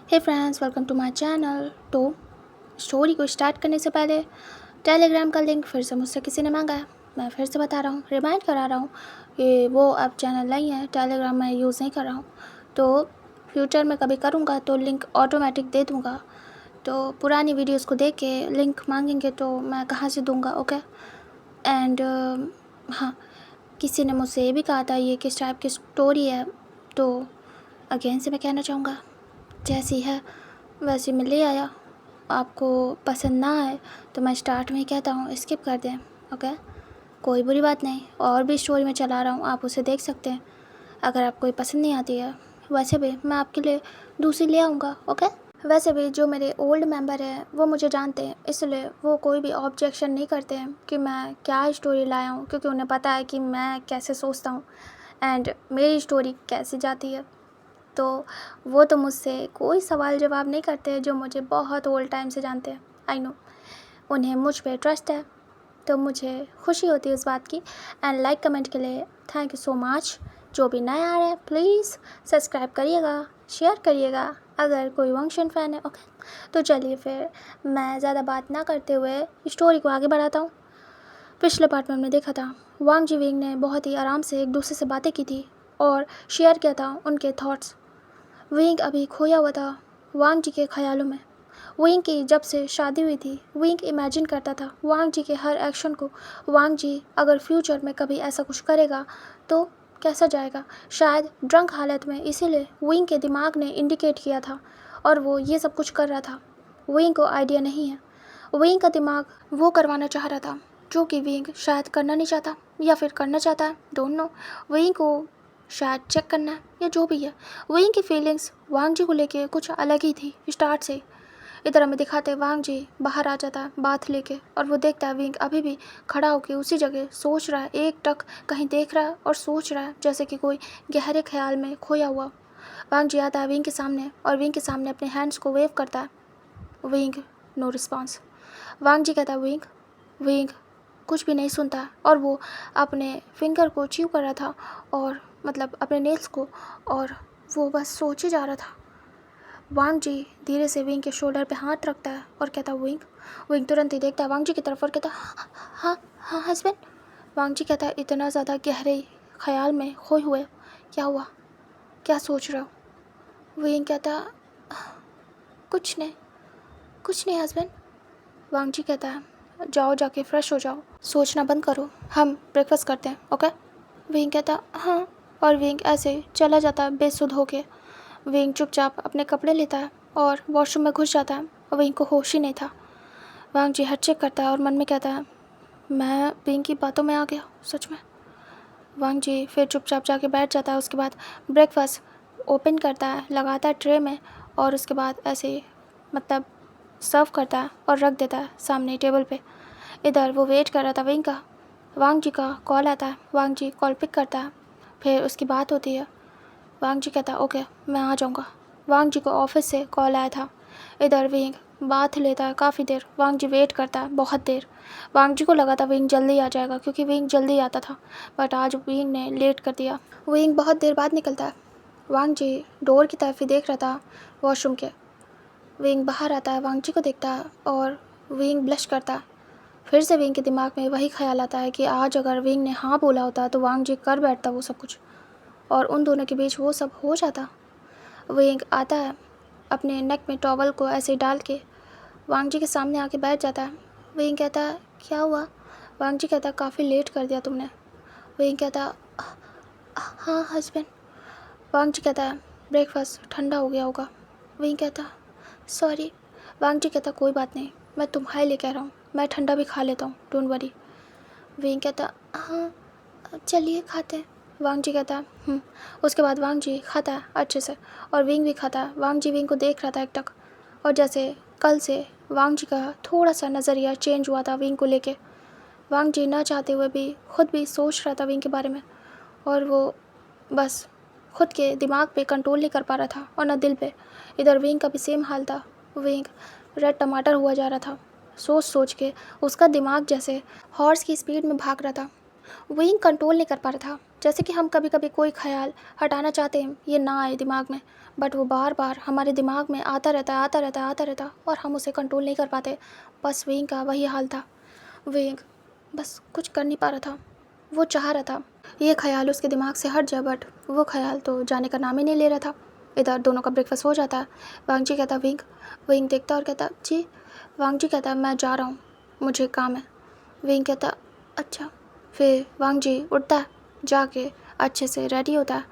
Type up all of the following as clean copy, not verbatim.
Hey friends, welcome to my channel. तो story को start करने से पहले टेलीग्राम का लिंक फिर से मुझसे किसी ने मांगा है। मैं फिर से बता रहा हूँ, रिमाइंड करा रहा हूँ कि वो अब चैनल नहीं है, टेलीग्राम मैं यूज़ नहीं कर रहा हूँ। तो फ्यूचर में कभी करूँगा तो लिंक ऑटोमेटिक दे दूँगा। तो पुरानी वीडियोस को देख के लिंक मांगेंगे तो मैं कहाँ से दूँगा, ओके। एंड हाँ, किसी ने मुझसे ये भी कहा था ये किस टाइप की स्टोरी है, तो अगेन से मैं कहना चाहूँगा जैसी है वैसे मैं ले आया। आपको पसंद ना आए तो मैं स्टार्ट में ही कहता हूँ स्किप कर दें, ओके। कोई बुरी बात नहीं, और भी स्टोरी में चला रहा हूँ, आप उसे देख सकते हैं अगर आपको कोई पसंद नहीं आती है। वैसे भी मैं आपके लिए दूसरी ले आऊँगा, ओके। वैसे भी जो मेरे ओल्ड मेंबर हैं वो मुझे जानते हैं, इसलिए वो कोई भी ऑब्जेक्शन नहीं करते हैं कि मैं क्या स्टोरी लाया हूँ, क्योंकि उन्हें पता है कि मैं कैसे सोचता हूँ एंड मेरी स्टोरी कैसे जाती है। तो वो तो मुझसे कोई सवाल जवाब नहीं करते, जो मुझे बहुत ओल्ड टाइम से जानते हैं। आई नो उन्हें मुझ पे ट्रस्ट है, तो मुझे खुशी होती है उस बात की। एंड लाइक कमेंट के लिए थैंक यू सो मच। जो भी नया आ रहे हैं प्लीज़ सब्सक्राइब करिएगा, शेयर करिएगा अगर कोई वंशन फ़ैन है, ओके। तो चलिए फिर मैं ज़्यादा बात ना करते हुए स्टोरी को आगे बढ़ाता हूँ। पिछले पार्ट में हमने देखा था वांग जी विंग ने बहुत ही आराम से एक दूसरे से बातें की थी और शेयर किया था उनके थॉट्स। विंग अभी खोया हुआ था वांग जी के ख्यालों में। विंग की जब से शादी हुई थी, विंग इमेजिन करता था वांग जी के हर एक्शन को। वांग जी अगर फ्यूचर में कभी ऐसा कुछ करेगा तो कैसा जाएगा, शायद ड्रंक हालत में, इसीलिए विंग के दिमाग ने इंडिकेट किया था और वो ये सब कुछ कर रहा था। विंग को आइडिया नहीं है, विंग का दिमाग वो करवाना चाह रहा था जो कि विंग शायद करना नहीं चाहता या फिर करना चाहता है, डोंट नो। विंग को शायद चेक करना है या जो भी है। विंग की फीलिंग्स वांग जी को लेके कुछ अलग ही थी स्टार्ट से। इधर हमें दिखाते वांग जी बाहर आ जाता है बाथ लेके और वो देखता है विंग अभी भी खड़ा होकर उसी जगह सोच रहा है, एक टक कहीं देख रहा है और सोच रहा है जैसे कि कोई गहरे ख्याल में खोया हुआ। वांग जी आता है विंग के सामने और विंग के सामने अपने हैंड्स को वेव करता है। Wing no response. Wang ji कहता है विंग। विंग कुछ भी नहीं सुनता और वो अपने फिंगर को च्यू कर रहा था और मतलब अपने नेल्स को, और वो बस सोचे जा रहा था। वांग जी धीरे से विंग के शोल्डर पे हाथ रखता है और कहता है विंग। विंग तुरंत ही देखता है वांग जी की तरफ और कहता है हाँ हाँ हस्बैंड। वांग जी कहता है इतना ज़्यादा गहरे ख्याल में खोए हुए, क्या हुआ, क्या सोच रहे हो। विंग कहता कुछ नहीं, कुछ नहीं हस्बैंड। वांग जी कहता है जाओ जाके फ्रेश हो जाओ, सोचना बंद करो, हम ब्रेकफास्ट करते हैं, ओके। विंग कहता हाँ, और विंग ऐसे चला जाता है बेसुध होके। विंग चुपचाप अपने कपड़े लेता है और वॉशरूम में घुस जाता है और विंग को होश ही नहीं था। वांग जी हट चेक करता है और मन में कहता है मैं विंग की बातों में आ गया सच में। वांग जी फिर चुपचाप जाके बैठ जाता है। उसके बाद ब्रेकफास्ट ओपन करता है, लगाता है ट्रे में और उसके बाद ऐसे मतलब सर्व करता है और रख देता है सामने टेबल पे। इधर वो वेट कर रहा था विंग का। वांग जी का कॉल आता है, वांग जी कॉल पिक करता है, फिर उसकी बात होती है। वांग जी कहता है ओके मैं आ जाऊँगा। वांग जी को ऑफिस से कॉल आया था। इधर विंग बात लेता है काफ़ी देर, वांग जी वेट करता है बहुत देर। वांग जी को लगा था विंग जल्दी आ जाएगा क्योंकि विंग जल्दी आता था, बट आज विंग ने लेट कर दिया। विंग बहुत देर बाद निकलता है। वांग जी डोर की तरफ ही देख रहा था वॉशरूम के। विंग बाहर आता है, वांग जी को देखता है और विंग ब्लश करता है। फिर से विंग के दिमाग में वही ख्याल आता है कि आज अगर विंग ने हाँ बोला होता तो वांग जी कर बैठता वो सब कुछ और उन दोनों के बीच वो सब हो जाता। विंग आता है अपने नेक में टॉवल को ऐसे डाल के वांग जी के सामने आके बैठ जाता है। विंग कहता है क्या हुआ। वांग जी कहता है काफ़ी लेट कर दिया तुमने। विंग कहता हाँ हस्बैंड। वांग जी कहता है ब्रेकफास्ट ठंडा हो गया होगा। विंग कहता सॉरी। वांग जी कहता कोई बात नहीं, मैं तुम्हारे लिए कह रहा हूँ, मैं ठंडा भी खा लेता हूँ, डोंट वरी। विंग कहता हाँ चलिए खाते हैं। वांग जी कहता उसके बाद वांग जी खाता है अच्छे से और विंग भी खाता है। वांग जी विंग को देख रहा था एक टक, और जैसे कल से वांग जी का थोड़ा सा नज़रिया चेंज हुआ था विंग को लेके। वांग जी ना चाहते हुए भी खुद भी सोच रहा था विंग के बारे में और वो बस खुद के दिमाग पे कंट्रोल नहीं कर पा रहा था और ना दिल पे। इधर विंग का भी सेम हाल था, विंग रेड टमाटर हुआ जा रहा था। सोच सोच के उसका दिमाग जैसे हॉर्स की स्पीड में भाग रहा था। विंग कंट्रोल नहीं कर पा रहा था। जैसे कि हम कभी कभी कोई ख्याल हटाना चाहते हैं, ये ना आए दिमाग में, बट वो बार बार हमारे दिमाग में आता रहता और हम उसे कंट्रोल नहीं कर पाते। बस विंग का वही हाल था। विंग बस कुछ कर नहीं पा रहा था। वो चाह रहा था ये ख्याल उसके दिमाग से हट जाए, बट वो ख्याल तो जाने का नाम ही नहीं ले रहा था। इधर दोनों का ब्रेकफास्ट हो जाता है। वांगजी कहता विंग। विंग देखता और कहता जी। वांगजी कहता मैं जा रहा हूँ, मुझे काम है। विंग कहता अच्छा। फिर वांगजी उठता है, जाके अच्छे से रेडी होता है।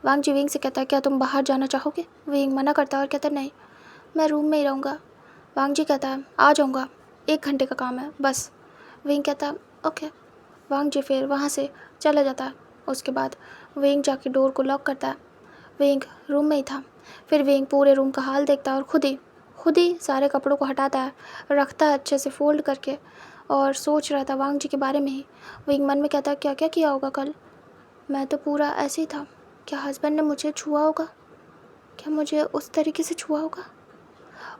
वांगजी विंग से कहता है क्या तुम बाहर जाना चाहोगे? विंग मना करता है और कहता नहीं, मैं रूम में ही रहूँगा। वांगजी कहता है आ जाऊँगा, 1 घंटे का काम है बस। विंग कहता ओके। वांगजी फिर वहाँ से चला जाता है। उसके बाद विंग जाके डोर को लॉक करता है। विंग रूम में ही था। फिर विंग पूरे रूम का हाल देखता है और खुद ही सारे कपड़ों को हटाता है, रखता है अच्छे से फोल्ड करके, और सोच रहा था वांगजी के बारे में ही। विंग मन में कहता क्या क्या किया होगा कल, मैं तो पूरा ऐसे ही था। क्या हस्बैंड ने मुझे छुआ होगा? क्या मुझे उस तरीके से छुआ होगा?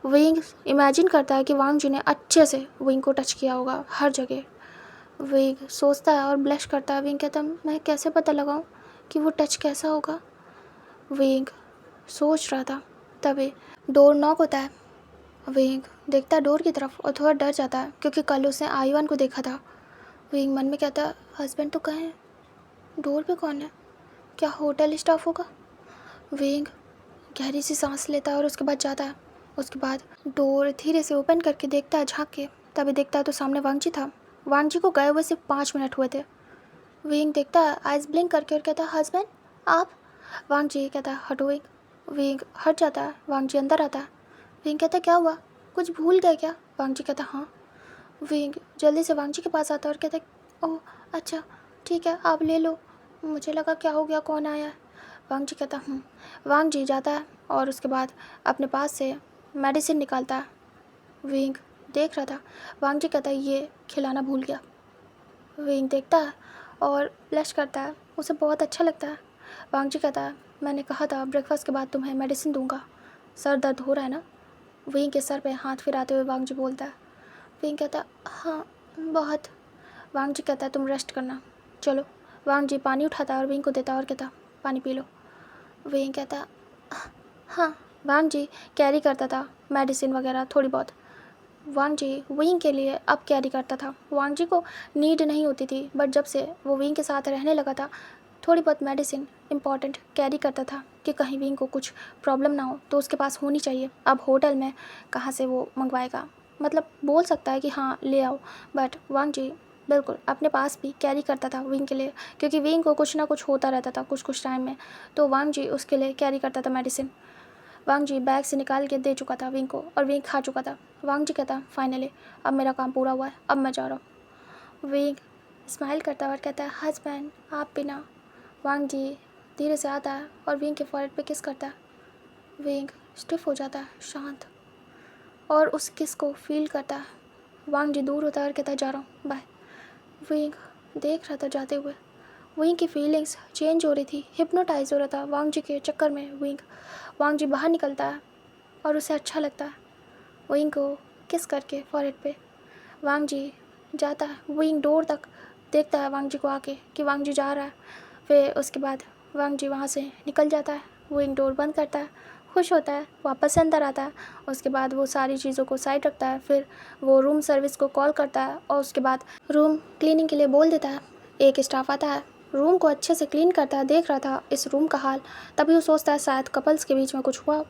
विंग इमेजिन करता है कि वांगजी ने अच्छे से विंग को टच किया होगा हर जगह। विंग सोचता है और ब्लश करता है। विंग कहता मैं कैसे पता लगाऊं कि वो टच कैसा होगा? विंग सोच रहा था, तभी डोर नॉक होता है। विंग देखता है डोर की तरफ और थोड़ा डर जाता है, क्योंकि कल उसने आईवान को देखा था। विंग मन में कहता हस्बैंड तो कहाँ है, डोर पे कौन है? क्या होटल स्टाफ होगा? विंग गहरी सी सांस लेता है और उसके बाद जाता है। उसके बाद डोर धीरे से ओपन करके देखता है, झाँक के, तभी देखता है तो सामने वांगजी था। वांगजी को गए हुए सिर्फ 5 मिनट हुए थे। विंग देखता है आइज ब्लिंक करके और कहता हस्बैंड आप? वांगजी कहता है हटो विंग। विंग हट जाता है। वांगजी अंदर आता है। विंग कहता क्या हुआ, कुछ भूल गए क्या? वांगजी कहता हाँ। विंग जल्दी से वांगजी के पास आता है और कहता ओह अच्छा ठीक है आप ले लो, मुझे लगा क्या हो गया, कौन आया है? वांगजी कहता वांगजी जाता है और उसके बाद अपने पास से मेडिसिन निकालता है। विंग देख रहा था। वांगजी कहता ये खिलाना भूल गया। विंग देखता है और ब्लश करता है, उसे बहुत अच्छा लगता है। वांगजी कहता है मैंने कहा था ब्रेकफास्ट के बाद तुम्हें मेडिसिन दूंगा, सर दर्द हो रहा है ना? विंग के सर पे हाथ फिराते हुए वांगजी बोलता है। विंग कहता हाँ बहुत। वांगजी कहता है तुम रेस्ट करना, चलो। वांगजी पानी उठाता है और विंग को देता है और कहता पानी पी लो। विंग कहता हाँ। वांगजी कैरी करता था मेडिसिन वगैरह थोड़ी बहुत। वांगजी विंग के लिए अब कैरी करता था। वांगजी को नीड नहीं होती थी, बट जब से वो विंग के साथ रहने लगा था, थोड़ी बहुत मेडिसिन इम्पॉर्टेंट कैरी करता था कि कहीं विंग को कुछ प्रॉब्लम ना हो तो उसके पास होनी चाहिए। अब होटल में कहाँ से वो मंगवाएगा, मतलब बोल सकता है कि हाँ ले आओ, बट वांगजी बिल्कुल अपने पास भी कैरी करता था विंग के लिए, क्योंकि विंग को कुछ ना कुछ होता रहता था कुछ टाइम में, तो वांगजी उसके लिए कैरी करता था मेडिसिन। वांगजी बैग से निकाल के दे चुका था विंग को और विंग खा चुका था। वांगजी कहता फाइनली अब मेरा काम पूरा हुआ है, अब मैं जा रहा हूँ। विंग स्माइल करता और कहता है हस्बैंड आप भी ना। वांगजी धीरे से आता है और विंग के फॉरहेड पे किस करता है। विंग स्टिफ हो जाता है, शांत, और उस किस को फील करता है। वांगजी दूर होता है और कहता है जा रहा हूँ बाय। विंग देख रहा था जाते हुए। विंग की फीलिंग्स चेंज हो रही थी, हिप्नोटाइज हो रहा था वांगजी के चक्कर में। वांगजी बाहर निकलता है और उसे अच्छा लगता है विंग को किस करके फॉरहेड पे। वांगजी जाता है विंग डोर तक, देखता है वांगजी को आके कि वांगजी जा रहा है। फिर उसके बाद वांगजी वहाँ से निकल जाता है, विंग डोर बंद करता है, खुश होता है, वापस अंदर आता है। उसके बाद वो सारी चीज़ों को साइड रखता है। फिर वो रूम सर्विस को कॉल करता है और उसके बाद रूम क्लीनिंग के लिए बोल देता है। एक स्टाफ आता है, रूम को अच्छे से क्लीन करता है, देख रहा था इस रूम का हाल, तभी वो सोचता है शायद कपल्स के बीच में कुछ हुआ।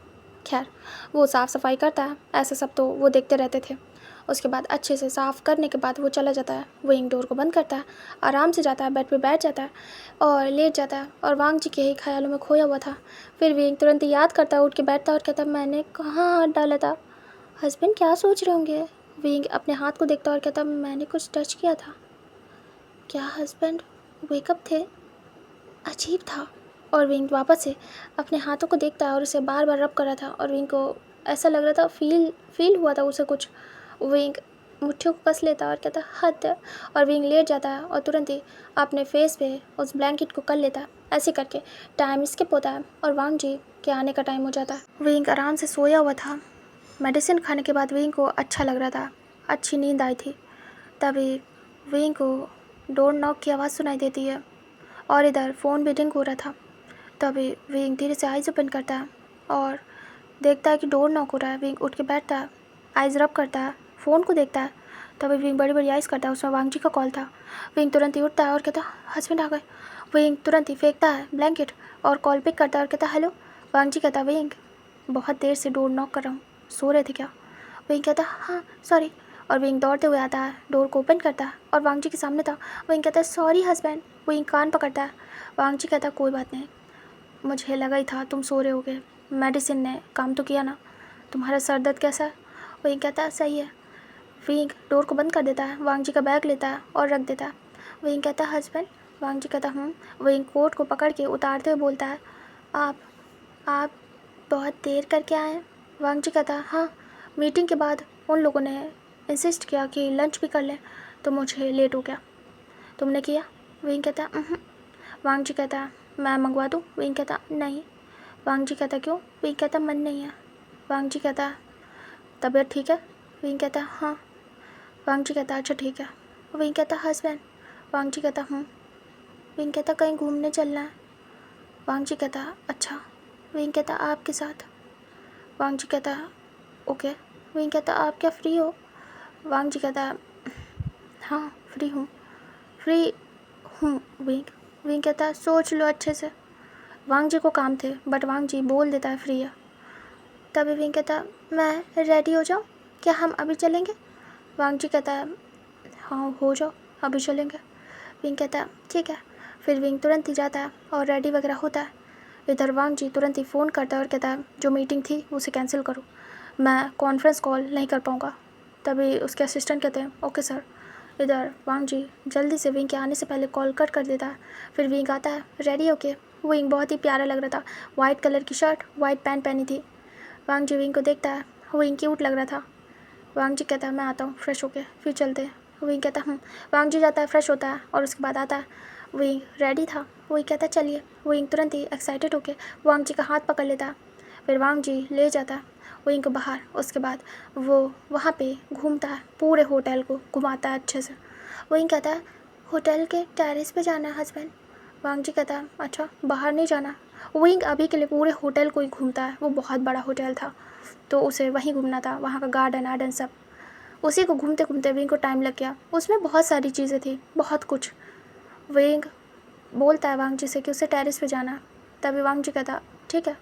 खैर वो साफ़ सफाई करता है, ऐसे सब तो वो देखते रहते थे। उसके बाद अच्छे से साफ़ करने के बाद वो चला जाता है, विंग डोर को बंद करता है, आराम से जाता है, बेड पे बैठ जाता है और लेट जाता है और वांगजी के ही ख्यालों में खोया हुआ था। फिर विंग तुरंत ही याद करता है, उठ के बैठता है और कहता मैंने कहाँ हाथ डाला था, हस्बैंड क्या सोच रहे होंगे। विंग अपने हाथ को देखता और कहता मैंने कुछ टच किया था क्या? हस्बैंड वेकअप थे, अजीब था। और विंग वापस से अपने हाथों को देखता है और उसे बार बार रब कर रहा था और विंग को ऐसा लग रहा था, फील हुआ था उसे कुछ। विंग मुट्ठियों को कस लेता और कहता हद है, और विंग लेट जाता है और तुरंत ही अपने फेस पे उस ब्लैंकेट को कर लेता है। ऐसे करके टाइम स्किप होता है और वांगजी के आने का टाइम हो जाता है। विंग आराम से सोया हुआ था। मेडिसिन खाने के बाद विंग को अच्छा लग रहा था, अच्छी नींद आई थी। तभी विंग को डोर नॉक की आवाज़ सुनाई देती है और इधर फ़ोन भी रिंग हो रहा था। तभी विंग धीरे से आइज़ ओपन करता है और देखता है कि डोर नॉक हो रहा है। विंग उठ के बैठता है, आइज़ रब करता है, फ़ोन को देखता है। तभी विंग बड़ी बड़ी आइज़ करता है, उसमें वांग जी का कॉल था। विंग तुरंत ही उठता है और कहता है हस्बैंड आ गए। विंग तुरंत ही फेंकता है ब्लैंकेट और कॉल पिक करता है और कहता है हेलो। वांग जी कहता है विंग बहुत देर से डोर नॉक कर रहा हूँ, सो रहे थे क्या? विंग कहता है हाँ सॉरी। और विंग दौड़ते हुए आता है, डोर को ओपन करता है और वांग जी के सामने था। विंग कहता है सॉरी हस्बैंड। विंग कान पकड़ता है। वांग जी कहता है कोई बात नहीं, मुझे लगा ही था तुम सो रहे होगे, मेडिसिन ने काम तो किया ना। तुम्हारा सर दर्द कैसा है? विंग कहता है सही है। विंग डोर को बंद कर देता है, वांग जी का बैग लेता है और रख देता है। विंग कहता है हस्बैंड। वांग जी कहता विंग कोट को पकड़ के उतारते हुए बोलता है आप बहुत देर करके आए हैं। वांग जी कहता है हाँ, मीटिंग के बाद उन लोगों ने इंसिस्ट किया कि लंच भी कर लें तो मुझे लेट हो गया। तुमने किया? विंग कहता है वांग जी कहता है मैं मंगवा दूँ? विंग कहता नहीं। वांग जी कहता क्यों? विंग कहता मन नहीं है। वांग जी कहता तबीयत ठीक है? विंग कहता हाँ। वांग जी कहता अच्छा ठीक है। विंग कहता हस्बैंड। वांग जी कहता विंग कहता कहीं घूमने चलना है। वांग जी कहता अच्छा। विंग कहता आपके साथ। वांग जी कहता ओके। विंग कहता आप क्या फ्री हो? वांग जी कहता हाँ फ्री हूँ, फ्री हूँ। विंग कहता सोच लो अच्छे से। वांग जी को काम थे बट वांग जी बोल देता है फ्री है। तभी विंग कहता मैं रेडी हो जाऊँ, क्या हम अभी चलेंगे? वांग जी कहता हाँ हो जाओ, अभी चलेंगे। विंग कहता ठीक है। फिर विंग तुरंत ही जाता है और रेडी वगैरह होता है। इधर वांग जी तुरंत ही फ़ोन करता है और कहता है जो मीटिंग थी उसे कैंसिल करो, मैं कॉन्फ्रेंस कॉल नहीं कर पाऊँगा। तभी उसके असिस्टेंट कहते हैं ओके सर। इधर वांग जी जल्दी से विंग के आने से पहले कॉल कट कर देता है। फिर विंग आता है रेडी होके। विंग बहुत ही प्यारा लग रहा था, वाइट कलर की शर्ट, वाइट पैंट पहनी थी। वांग जी विंग को देखता है, विंग क्यूट लग रहा था। वांग जी कहता है मैं आता हूँ फ्रेश होके फिर चलते हैं। विंग कहता वांग जी जाता है, फ्रेश होता है और उसके बाद आता है। विंग रेडी था। विंग कहता चलिए। विंग तुरंत ही एक्साइटेड होके वांग जी का हाथ पकड़ लेता है। फिर वांग जी ले जाता है विंग को बाहर। उसके बाद वो वहाँ पे घूमता है, पूरे होटल को घुमाता है अच्छे से। विंग कहता है होटल के टेरेस पे जाना है हस्बैंड। वांग जी कहता है अच्छा बाहर नहीं जाना। विंग अभी के लिए पूरे होटल को ही घूमता है, वो बहुत बड़ा होटल था तो उसे वहीं घूमना था, वहाँ का गार्डन आर्डन सब। उसी को घूमते घूमते विंग को टाइम लग गया। उसमें बहुत सारी चीज़ें थी, बहुत कुछ। विंग बोलता है वांग जी से कि उसे टेरेस पे जाना है। तभी वांग जी कहता ठीक है।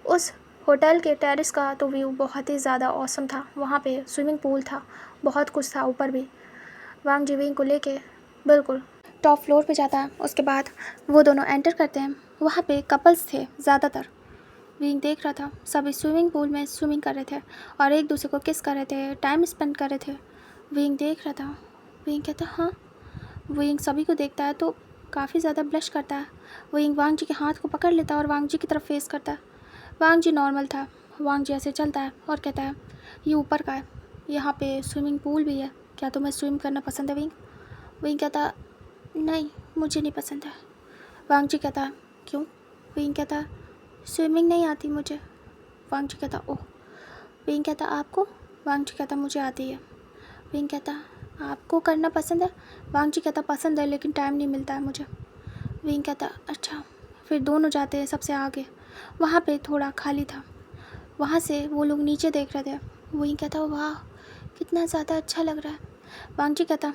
उस होटल के टेरेस का तो व्यू बहुत ही ज़्यादा ऑसम था, वहाँ पे स्विमिंग पूल था, बहुत कुछ था ऊपर भी। वांग जी विंग को लेके बिल्कुल टॉप फ्लोर पे जाता है। उसके बाद वो दोनों एंटर करते हैं, वहाँ पे कपल्स थे ज़्यादातर। विंग देख रहा था सभी स्विमिंग पूल में स्विमिंग कर रहे थे और एक दूसरे को किस कर रहे थे, टाइम स्पेंड कर रहे थे। विंग देख रहा था। विंग कहता हाँ। विंग सभी को देखता है तो काफ़ी ज़्यादा ब्लश करता है। विंग वांग जी के हाथ को पकड़ लेता है और वांग जी की तरफ फेस करता है। वांग जी नॉर्मल था। वांग जी ऐसे चलता है और कहता है ये ऊपर का है, यहाँ पे स्विमिंग पूल भी है, क्या तुम्हें स्विम करना पसंद है विंग? विंग कहता नहीं मुझे नहीं पसंद है। वांग जी कहता क्यों? विंग कहता स्विमिंग नहीं आती मुझे। वांग जी कहता ओह। विंग कहता आपको? वांग जी कहता मुझे आती है। विंग कहता आपको करना पसंद है? वांग जी कहता पसंद है लेकिन टाइम नहीं मिलता है मुझे। विंग कहता अच्छा। फिर दोनों जाते हैं सबसे आगे, वहाँ पे थोड़ा खाली था, वहाँ से वो लोग नीचे देख रहे थे। विंग कहता वाह कितना ज़्यादा अच्छा लग रहा है। वांग जी कहता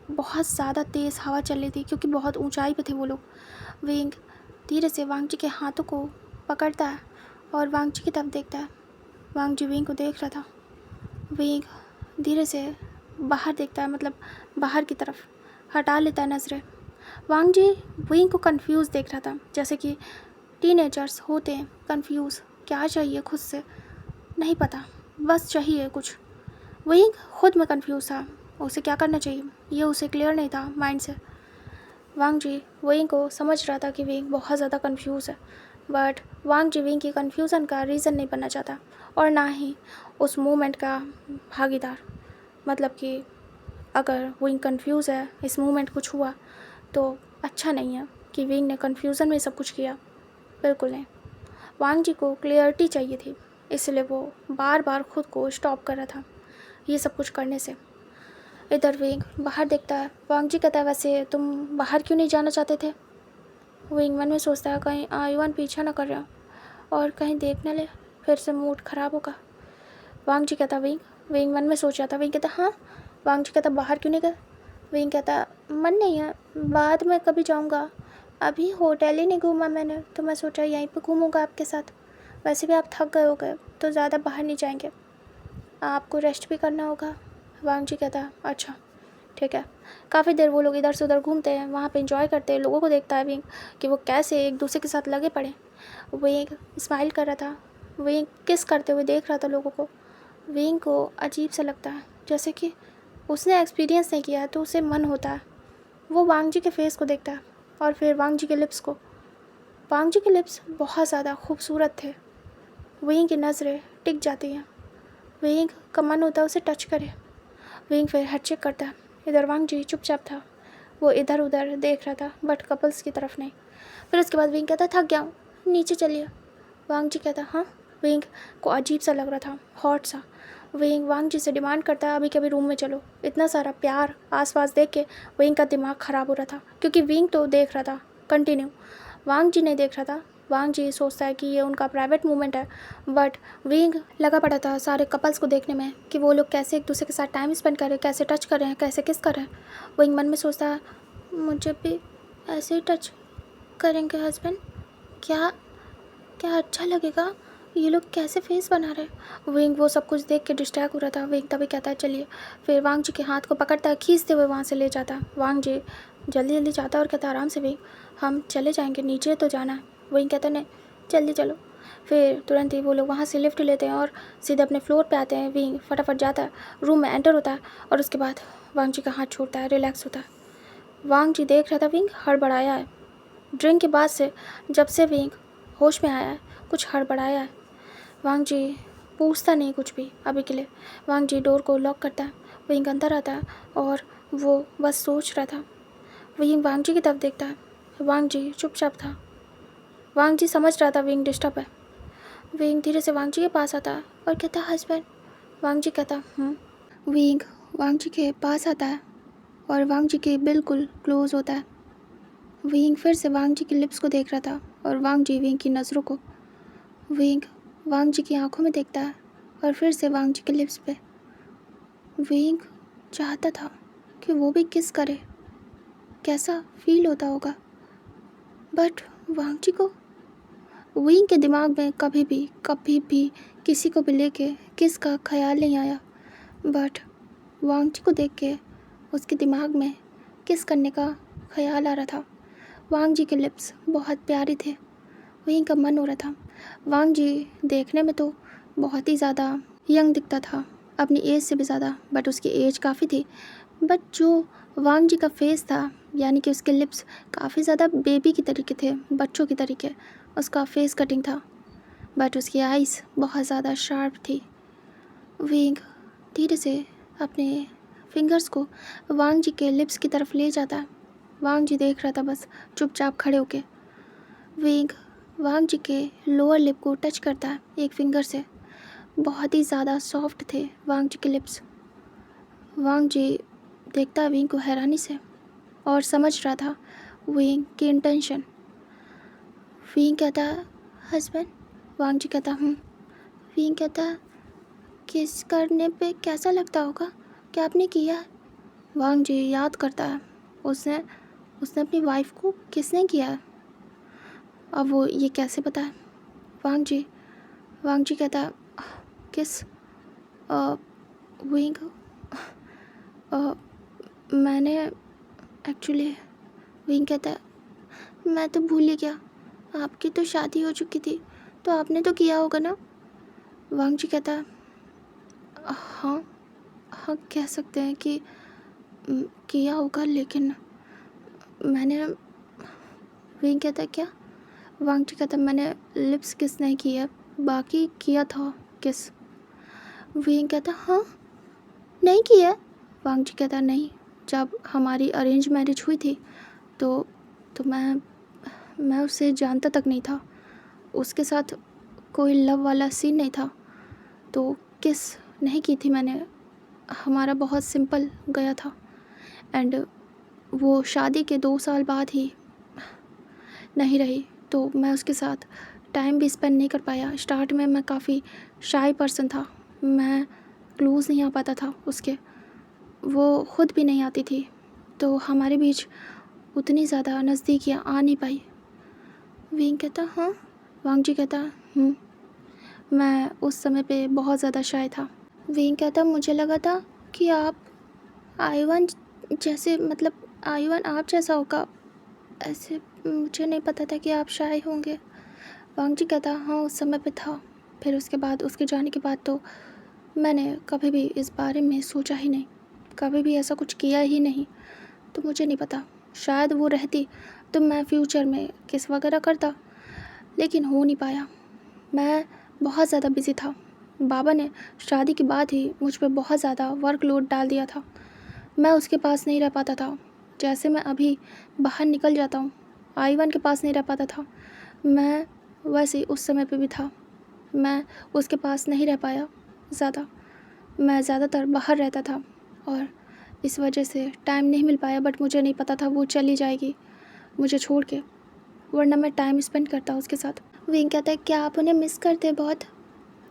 बहुत ज़्यादा तेज़ हवा चल रही थी क्योंकि बहुत ऊंचाई पे थे वो लोग। विंग धीरे से वांग जी के हाथों को पकड़ता है और वांग जी की तरफ देखता है। वांग जी विंग को देख रहा था। विंग धीरे से बाहर देखता है, मतलब बाहर की तरफ हटा लेता है नज़रें। वांग जी विंग को कंफ्यूज देख रहा था, जैसे कि टीनेजर्स होते हैं कंफ्यूज, क्या चाहिए खुद से नहीं पता, बस चाहिए कुछ। विंग खुद में कंफ्यूज था, उसे क्या करना चाहिए ये उसे क्लियर नहीं था माइंड से। वांग जी विंग को समझ रहा था कि विंग बहुत ज़्यादा कंफ्यूज है, बट वांग जी विंग की कन्फ्यूज़न का रीज़न नहीं बनना चाहता और ना ही उस मोमेंट का भागीदार। मतलब कि अगर विंग कंफ्यूज है, इस मोमेंट कुछ हुआ तो अच्छा नहीं है कि विंग ने कन्फ्यूज़न में सब कुछ किया, बिल्कुल नहीं। वांग जी को क्लियरिटी चाहिए थी, इसलिए वो बार बार खुद को स्टॉप कर रहा था ये सब कुछ करने से। इधर विंग बाहर देखता है। वांग जी कहता है वैसे तुम बाहर क्यों नहीं जाना चाहते थे? विंग मन में सोचता है कहीं आयुवान पीछा ना कर रहा और कहीं देख न ले, फिर से मूड ख़राब होगा। वांग जी कहता विंग विंग मन में सोच रहा था। विंग कहता हाँ। वांग जी कहता बाहर क्यों नहीं गए? विंग कहता मन नहीं है, बाद में कभी जाऊँगा, अभी होटल ही नहीं घूमा मैंने, तो मैं सोचा यहीं पर घूमूँगा आपके साथ। वैसे भी आप थक गए हो गए तो ज़्यादा बाहर नहीं जाएंगे, आपको रेस्ट भी करना होगा। वांग जी कहता अच्छा ठीक है। काफ़ी देर वो लोग इधर से उधर घूमते हैं, वहाँ पे इंजॉय करते हैं। लोगों को देखता है विंग कि वो कैसे एक दूसरे के साथ लगे पड़े। विंग स्माइल कर रहा था, विंग किस करते हुए देख रहा था लोगों को। विंग को अजीब सा लगता है, जैसे कि उसने एक्सपीरियंस नहीं किया है तो उसे मन होता है। वो वांग जी के फेस को देखता है और फिर वांग जी के लिप्स को। वांग जी के लिप्स बहुत ज़्यादा खूबसूरत थे। विंग की नज़रें टिक जाती हैं। विंग का मन होता है उसे टच करे। विंग फिर हेड चेक करता है। इधर वांग जी चुपचाप था, वो इधर उधर देख रहा था बट कपल्स की तरफ नहीं। फिर उसके बाद विंग कहता थक गया हूँ, नीचे चलिए। वांग जी कहता हाँ। विंग को अजीब सा लग रहा था, हॉट सा। विंग वांग जी से डिमांड करता है अभी कभी रूम में चलो। इतना सारा प्यार आसपास देख के विंग का दिमाग ख़राब हो रहा था, क्योंकि विंग तो देख रहा था कंटिन्यू, वांग जी नहीं देख रहा था। वांग जी सोचता है कि ये उनका प्राइवेट मूवमेंट है, बट विंग लगा पड़ा था सारे कपल्स को देखने में कि वो लोग कैसे एक दूसरे के साथ टाइम स्पेंड कर रहे हैं, कैसे टच कर रहे हैं, कैसे किस कर रहे हैं। विंग मन में सोचता है मुझे भी ऐसे ही टच करेंगे हस्बैंड, क्या क्या अच्छा लगेगा, ये लोग कैसे फेस बना रहे हैं। विंग वो सब कुछ देख के डिस्ट्रैक्ट हो रहा था। विंग तभी कहता है चलिए। फिर वांग जी के हाथ को पकड़ता है, खींचते हुए वहाँ से ले जाता है। वांग जी जल्दी जल्दी जाता है और कहता है आराम से विंग, हम चले जाएंगे, नीचे तो जाना है। विंग कहता है नहीं जल्दी चलो। फिर तुरंत ही वो लोग वहाँ से लिफ्ट लेते हैं और सीधे अपने फ्लोर पे आते हैं। विंग फटाफट जाता है, रूम में एंटर होता है और उसके बाद वांग जी का हाथ छोड़ता है, रिलैक्स होता है। वांग जी देख रहा था विंग हड़बड़ाया है। ड्रिंक के बाद से जब से विंग होश में आया है कुछ हड़बड़ाया है। वांग जी पूछता नहीं कुछ भी अभी के लिए। वांग जी डोर को लॉक करता है। विंग अंदर आता है और वो बस सोच रहा था। विंग वांग जी की तरफ देखता है। वांग जी चुपचाप था। वांग जी समझ रहा था विंग डिस्टर्ब है। विंग धीरे से वांग जी के पास आता है और कहता है हस्बैंड। वांग जी कहता विंग वांग जी के पास आता है और वांग जी के बिल्कुल क्लोज होता है। विंग फिर से वांग जी के लिप्स को देख रहा था और वांग जी विंग की नज़रों को। विंग वांग जी की आंखों में देखता है और फिर से वांग जी के लिप्स पे। विंग चाहता था कि वो भी किस करे, कैसा फील होता होगा, बट वांग जी को विंग के दिमाग में कभी भी किसी को भी लेके किस का ख्याल नहीं आया। बट वांग जी को देख के उसके दिमाग में किस करने का ख्याल आ रहा था। वांग जी के लिप्स बहुत प्यारे थे, विंग का मन हो रहा था। वांग जी देखने में तो बहुत ही ज़्यादा यंग दिखता था, अपनी एज से भी ज़्यादा, बट उसकी एज काफ़ी थी। बट जो वांग जी का फेस था, यानी कि उसके लिप्स काफ़ी ज़्यादा बेबी की तरीके थे, बच्चों की तरीके। उसका फेस कटिंग था, बट उसकी आइज़ बहुत ज़्यादा शार्प थी। विंग धीरे से अपने फिंगर्स को वांग जी के लिप्स की तरफ ले जाता है। वांग जी देख रहा था बस चुपचाप खड़े होके। विंग वांग जी के लोअर लिप को टच करता है एक फिंगर से। बहुत ही ज़्यादा सॉफ्ट थे वांग जी के लिप्स। वांग जी देखता है विंग को हैरानी से और समझ रहा था विंग की इंटेंशन। विंग कहता हस्बैंड। वांग जी कहता विंग कहता किस करने पे कैसा लगता होगा, क्या आपने किया? वांग जी याद करता है उसने अपनी वाइफ को किसने किया है, अब वो ये कैसे बताए। वांग जी कहता किस विंग मैंने एक्चुअली। विंग कहता मैं तो भूल ही गया, आपकी तो शादी हो चुकी थी तो आपने तो किया होगा ना। वांग जी कहता हाँ कह सकते हैं कि किया होगा, लेकिन मैंने। विंग कहता क्या? वांग जी कहता मैंने लिप्स किस नहीं किया, बाकी किया था किस। विंग कहता हाँ नहीं किया। वांग जी कहता नहीं, जब हमारी अरेंज मैरिज हुई थी तो मैं उसे जानता तक नहीं था, उसके साथ कोई लव वाला सीन नहीं था, तो किस नहीं की थी मैंने। हमारा बहुत सिंपल गया था एंड वो शादी के 2 साल बाद ही नहीं रही, तो मैं उसके साथ टाइम भी स्पेंड नहीं कर पाया। स्टार्ट में मैं काफ़ी शाय पर्सन था, मैं क्लोज़ नहीं आ पाता था उसके, वो खुद भी नहीं आती थी, तो हमारे बीच उतनी ज़्यादा नज़दीकियाँ आ नहीं पाई। विंग कहता हाँ, वांग जी कहता मैं उस समय पे बहुत ज़्यादा शाय था। विंग कहता मुझे लगा था कि आप आईवन जैसे, मतलब आईवन आप जैसा होगा, ऐसे मुझे नहीं पता था कि आप शाय होंगे। वांग जी कहता हाँ उस समय पे था, फिर उसके बाद उसके जाने के बाद तो मैंने कभी भी इस बारे में सोचा ही नहीं, कभी भी ऐसा कुछ किया ही नहीं, तो मुझे नहीं पता। शायद वो रहती तो मैं फ्यूचर में किस वगैरह करता, लेकिन हो नहीं पाया। मैं बहुत ज़्यादा बिज़ी था, बाबा ने शादी के बाद ही मुझ पर बहुत ज़्यादा वर्कलोड डाल दिया था, मैं उसके पास नहीं रह पाता था। जैसे मैं अभी बाहर निकल जाता हूँ, आईवन के पास नहीं रह पाता था, मैं वैसे उस समय पे भी था, मैं उसके पास नहीं रह पाया ज़्यादा, मैं ज़्यादातर बाहर रहता था और इस वजह से टाइम नहीं मिल पाया। बट मुझे नहीं पता था वो चली जाएगी मुझे छोड़ के, वरना मैं टाइम स्पेंड करता उसके साथ। विंग कहता है क्या आप उन्हें मिस करते हैं बहुत,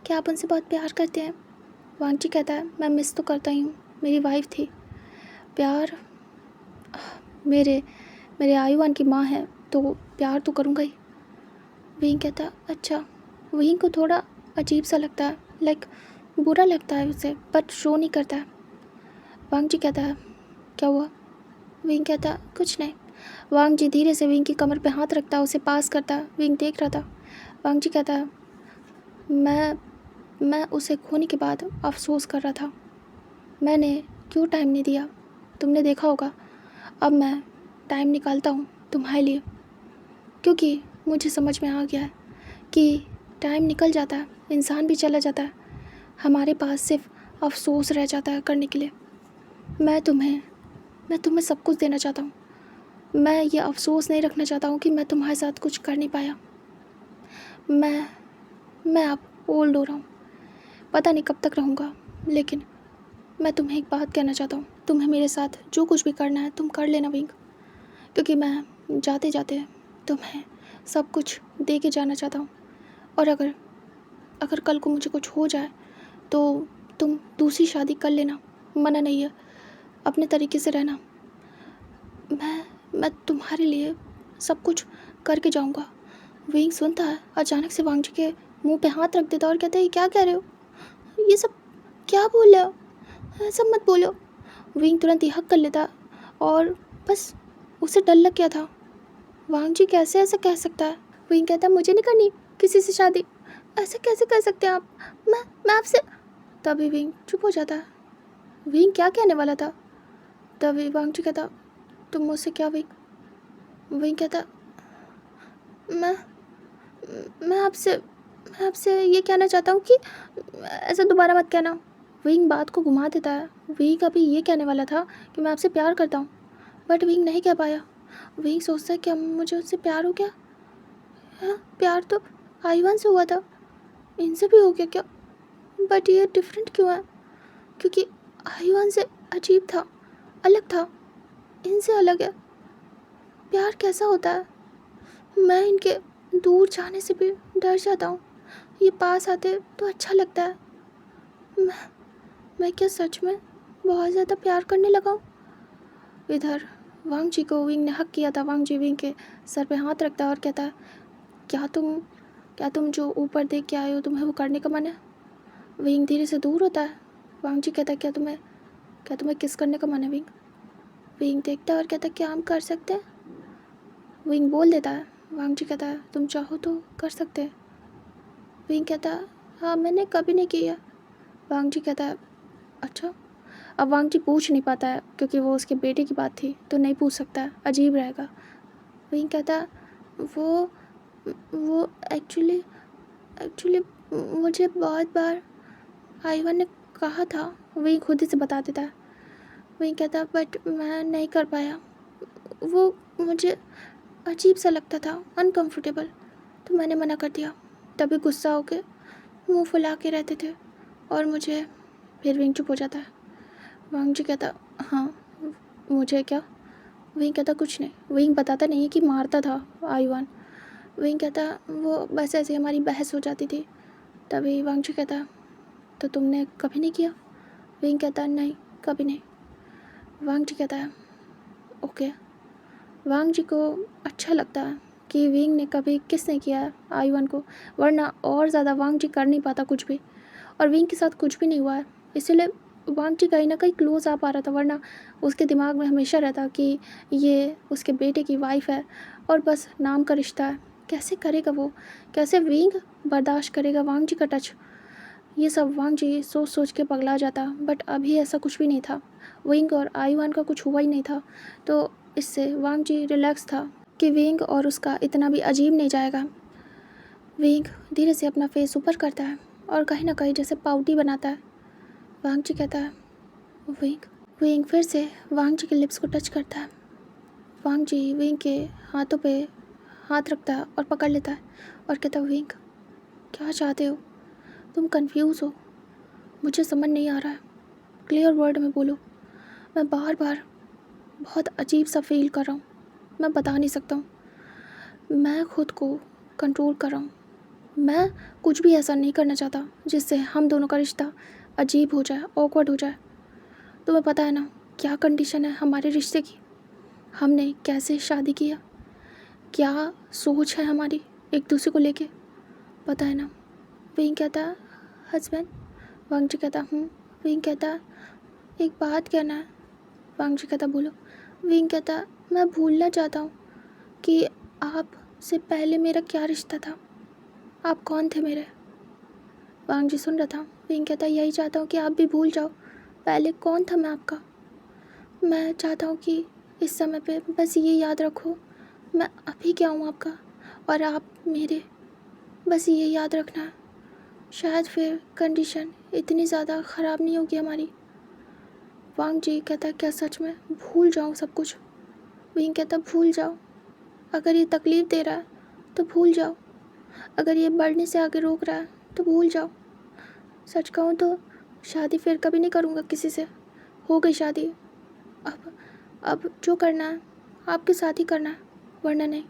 क्या आप उनसे बहुत प्यार करते हैं? वांग जी कहता है मैं मिस तो करता ही हूँ, मेरी वाइफ थी, प्यार मेरे मेरे आयुवान की माँ है तो प्यार तो करूँगा ही। विंग कहता अच्छा, विंग को थोड़ा अजीब सा लगता है, लाइक बुरा लगता है उसे, बट शो नहीं करता है। वांग जी कहता है क्या हुआ? विंग कहता कुछ नहीं। वांग जी धीरे से विंग की कमर पे हाथ रखता, उसे पास करता, विंग देख रहा था। वांग जी कहता है मैं उसे खोने के बाद अफसोस कर रहा था, मैंने क्यों टाइम नहीं दिया, तुमने देखा होगा अब मैं टाइम निकालता हूँ तुम्हारे लिए, क्योंकि मुझे समझ में आ गया है कि टाइम निकल जाता है, इंसान भी चला जाता है, हमारे पास सिर्फ अफसोस रह जाता है करने के लिए। मैं तुम्हें सब कुछ देना चाहता हूँ, मैं ये अफसोस नहीं रखना चाहता हूँ कि मैं तुम्हारे साथ कुछ कर नहीं पाया। मैं अब ओल्ड हो रहा हूँ, पता नहीं कब तक रहूँगा, लेकिन मैं तुम्हें एक बात कहना चाहता हूँ, तुम्हें मेरे साथ जो कुछ भी करना है तुम कर लेना विंग, क्योंकि मैं जाते जाते तुम्हें सब कुछ दे के जाना चाहता हूँ, और अगर कल को मुझे कुछ हो जाए तो तुम दूसरी शादी कर लेना, मना नहीं है, अपने तरीके से रहना, मैं तुम्हारे लिए सब कुछ करके जाऊँगा। विंग सुनता है, अचानक से वांग जी के मुंह पे हाथ रख देता और कहता है क्या कह रहे हो, ये सब क्या बोल रहे हो, ऐसा मत बोलो। विंग तुरंत ही हक कर लेता और बस उसे डर लग गया था, वांग जी कैसे ऐसा कह सकता है। विंग कहता मुझे नहीं करनी किसी से शादी, ऐसे कैसे कह सकते हैं आप, मैं आपसे। तभी विंग चुप हो जाता है, विंग क्या कहने वाला था। तभी वांग जी कहता तुम मुझसे क्या विंग। विंग कहता मैं मैं आपसे ये कहना चाहता हूँ कि ऐसा दोबारा मत कहना। विंग बात को घुमा देता है, विंग अभी ये कहने वाला था कि मैं आपसे प्यार करता हूँ, बट विंग नहीं कह पाया। विंग सोचता है कि मुझे उससे प्यार हो गया, हाँ प्यार तो आईवन से हुआ था, इनसे भी हो गया क्या, बट ये डिफरेंट क्यों है, क्योंकि आईवन से अजीब था, अलग था, इनसे अलग है। प्यार कैसा होता है, मैं इनके दूर जाने से भी डर जाता हूँ, ये पास आते तो अच्छा लगता है। मैं क्या सच में बहुत ज़्यादा प्यार करने लगा हूँ। इधर वांग जी को विंग ने हक किया था, वांग जी विंग के सर पे हाथ रखता और कहता है क्या तुम जो ऊपर देख के आए हो तुम्हें वो करने का मन है। विंग धीरे से दूर होता है, वांग जी कहता है क्या तुम्हें किस करने का मन है विंग। विंग देखता है और कहता है क्या हम कर सकते हैं। विंग बोल देता है, वांग जी कहता है तुम चाहो तो कर सकते हैं। विंग कहता है हाँ मैंने कभी नहीं किया। वांग जी कहता है अच्छा। अब वांग जी पूछ नहीं पाता है क्योंकि वो उसके बेटे की बात थी तो नहीं पूछ सकता है, अजीब रहेगा। विंग कहता है वो एक्चुअली मुझे बहुत बार आईवन ने कहा था, विंग खुद ही से बता देता है। विंग कहता है बट मैं नहीं कर पाया, वो मुझे अजीब सा लगता था, अनकंफर्टेबल, तो मैंने मना कर दिया। तभी गुस्सा होके मुंह फुला के रहते थे और मुझे, फिर विंग चुप हो जाता है। वांग जी कहता, हाँ मुझे क्या? विंग कहता, कुछ नहीं। विंग बताता नहीं है कि मारता था आयुवान। विंग कहता, वो बस ऐसे हमारी बहस हो जाती थी। तभी वांग जी कहता, तो तुमने कभी नहीं किया? विंग कहता, नहीं कभी नहीं। वांग जी कहता है, ओके। वांग जी को अच्छा लगता है कि विंग ने कभी किस नहीं किया है आयुवान को, वरना और ज़्यादा वांग जी कर नहीं पाता कुछ भी, और विंग के साथ कुछ भी नहीं हुआ है। इसीलिए वांग जी कहीं ना कहीं क्लोज आ पा रहा था, वरना उसके दिमाग में हमेशा रहता कि ये उसके बेटे की वाइफ है और बस नाम का रिश्ता है। कैसे करेगा वो, कैसे विंग बर्दाश्त करेगा वांग जी का टच? ये सब वांग जी सोच सोच के पगला जाता। बट अभी ऐसा कुछ भी नहीं था, विंग और आयुवान का कुछ हुआ ही नहीं था, तो इससे वांग जी रिलैक्स था कि विंग और उसका इतना भी अजीब नहीं जाएगा। विंग धीरे से अपना फेस ऊपर करता है और कहीं ना कहीं जैसे पाउटी बनाता है। वांग जी कहता है, विंग। विंग फिर से वांग जी के लिप्स को टच करता है। वांग जी विंग के हाथों पे हाथ रखता है और पकड़ लेता है और कहता है, विंग क्या चाहते हो? तुम कंफ्यूज हो, मुझे समझ नहीं आ रहा है, क्लियर वर्ड में बोलो। मैं बार बार बहुत अजीब सा फील कर रहा हूँ, मैं बता नहीं सकता हूँ। मैं खुद को कंट्रोल कर रहा हूँ। मैं कुछ भी ऐसा नहीं करना चाहता जिससे हम दोनों का रिश्ता अजीब हो जाए, ऑकवर्ड हो जाए। तुम्हें पता है ना क्या कंडीशन है हमारे रिश्ते की, हमने कैसे शादी किया, क्या सोच है हमारी एक दूसरे को लेके, पता है ना? विंग कहता है, हस्बैंड। वांग जी कहता, विंग कहता, एक बात कहना है। वांग जी कहता, बोलो। विंग कहता, मैं भूलना चाहता हूँ कि आपसे पहले मेरा क्या रिश्ता था, आप कौन थे मेरे? वांग जी सुन रहा था। विंग कहता, यही चाहता हूँ कि आप भी भूल जाओ पहले कौन था मैं आपका। मैं चाहता हूँ कि इस समय पे बस ये याद रखो मैं अभी क्या हूँ आपका और आप मेरे, बस ये याद रखना है। शायद फिर कंडीशन इतनी ज़्यादा ख़राब नहीं होगी हमारी। वांग जी कहता, क्या सच में भूल जाऊँ सब कुछ? विंग कहता, भूल जाओ। अगर ये तकलीफ़ दे रहा है तो भूल जाओ, अगर ये बढ़ने से आगे रोक रहा है तो भूल जाओ। सच कहूँ तो शादी फिर कभी नहीं करूँगा किसी से, हो गई शादी। अब जो करना है आपके साथ ही करना है, वरना नहीं,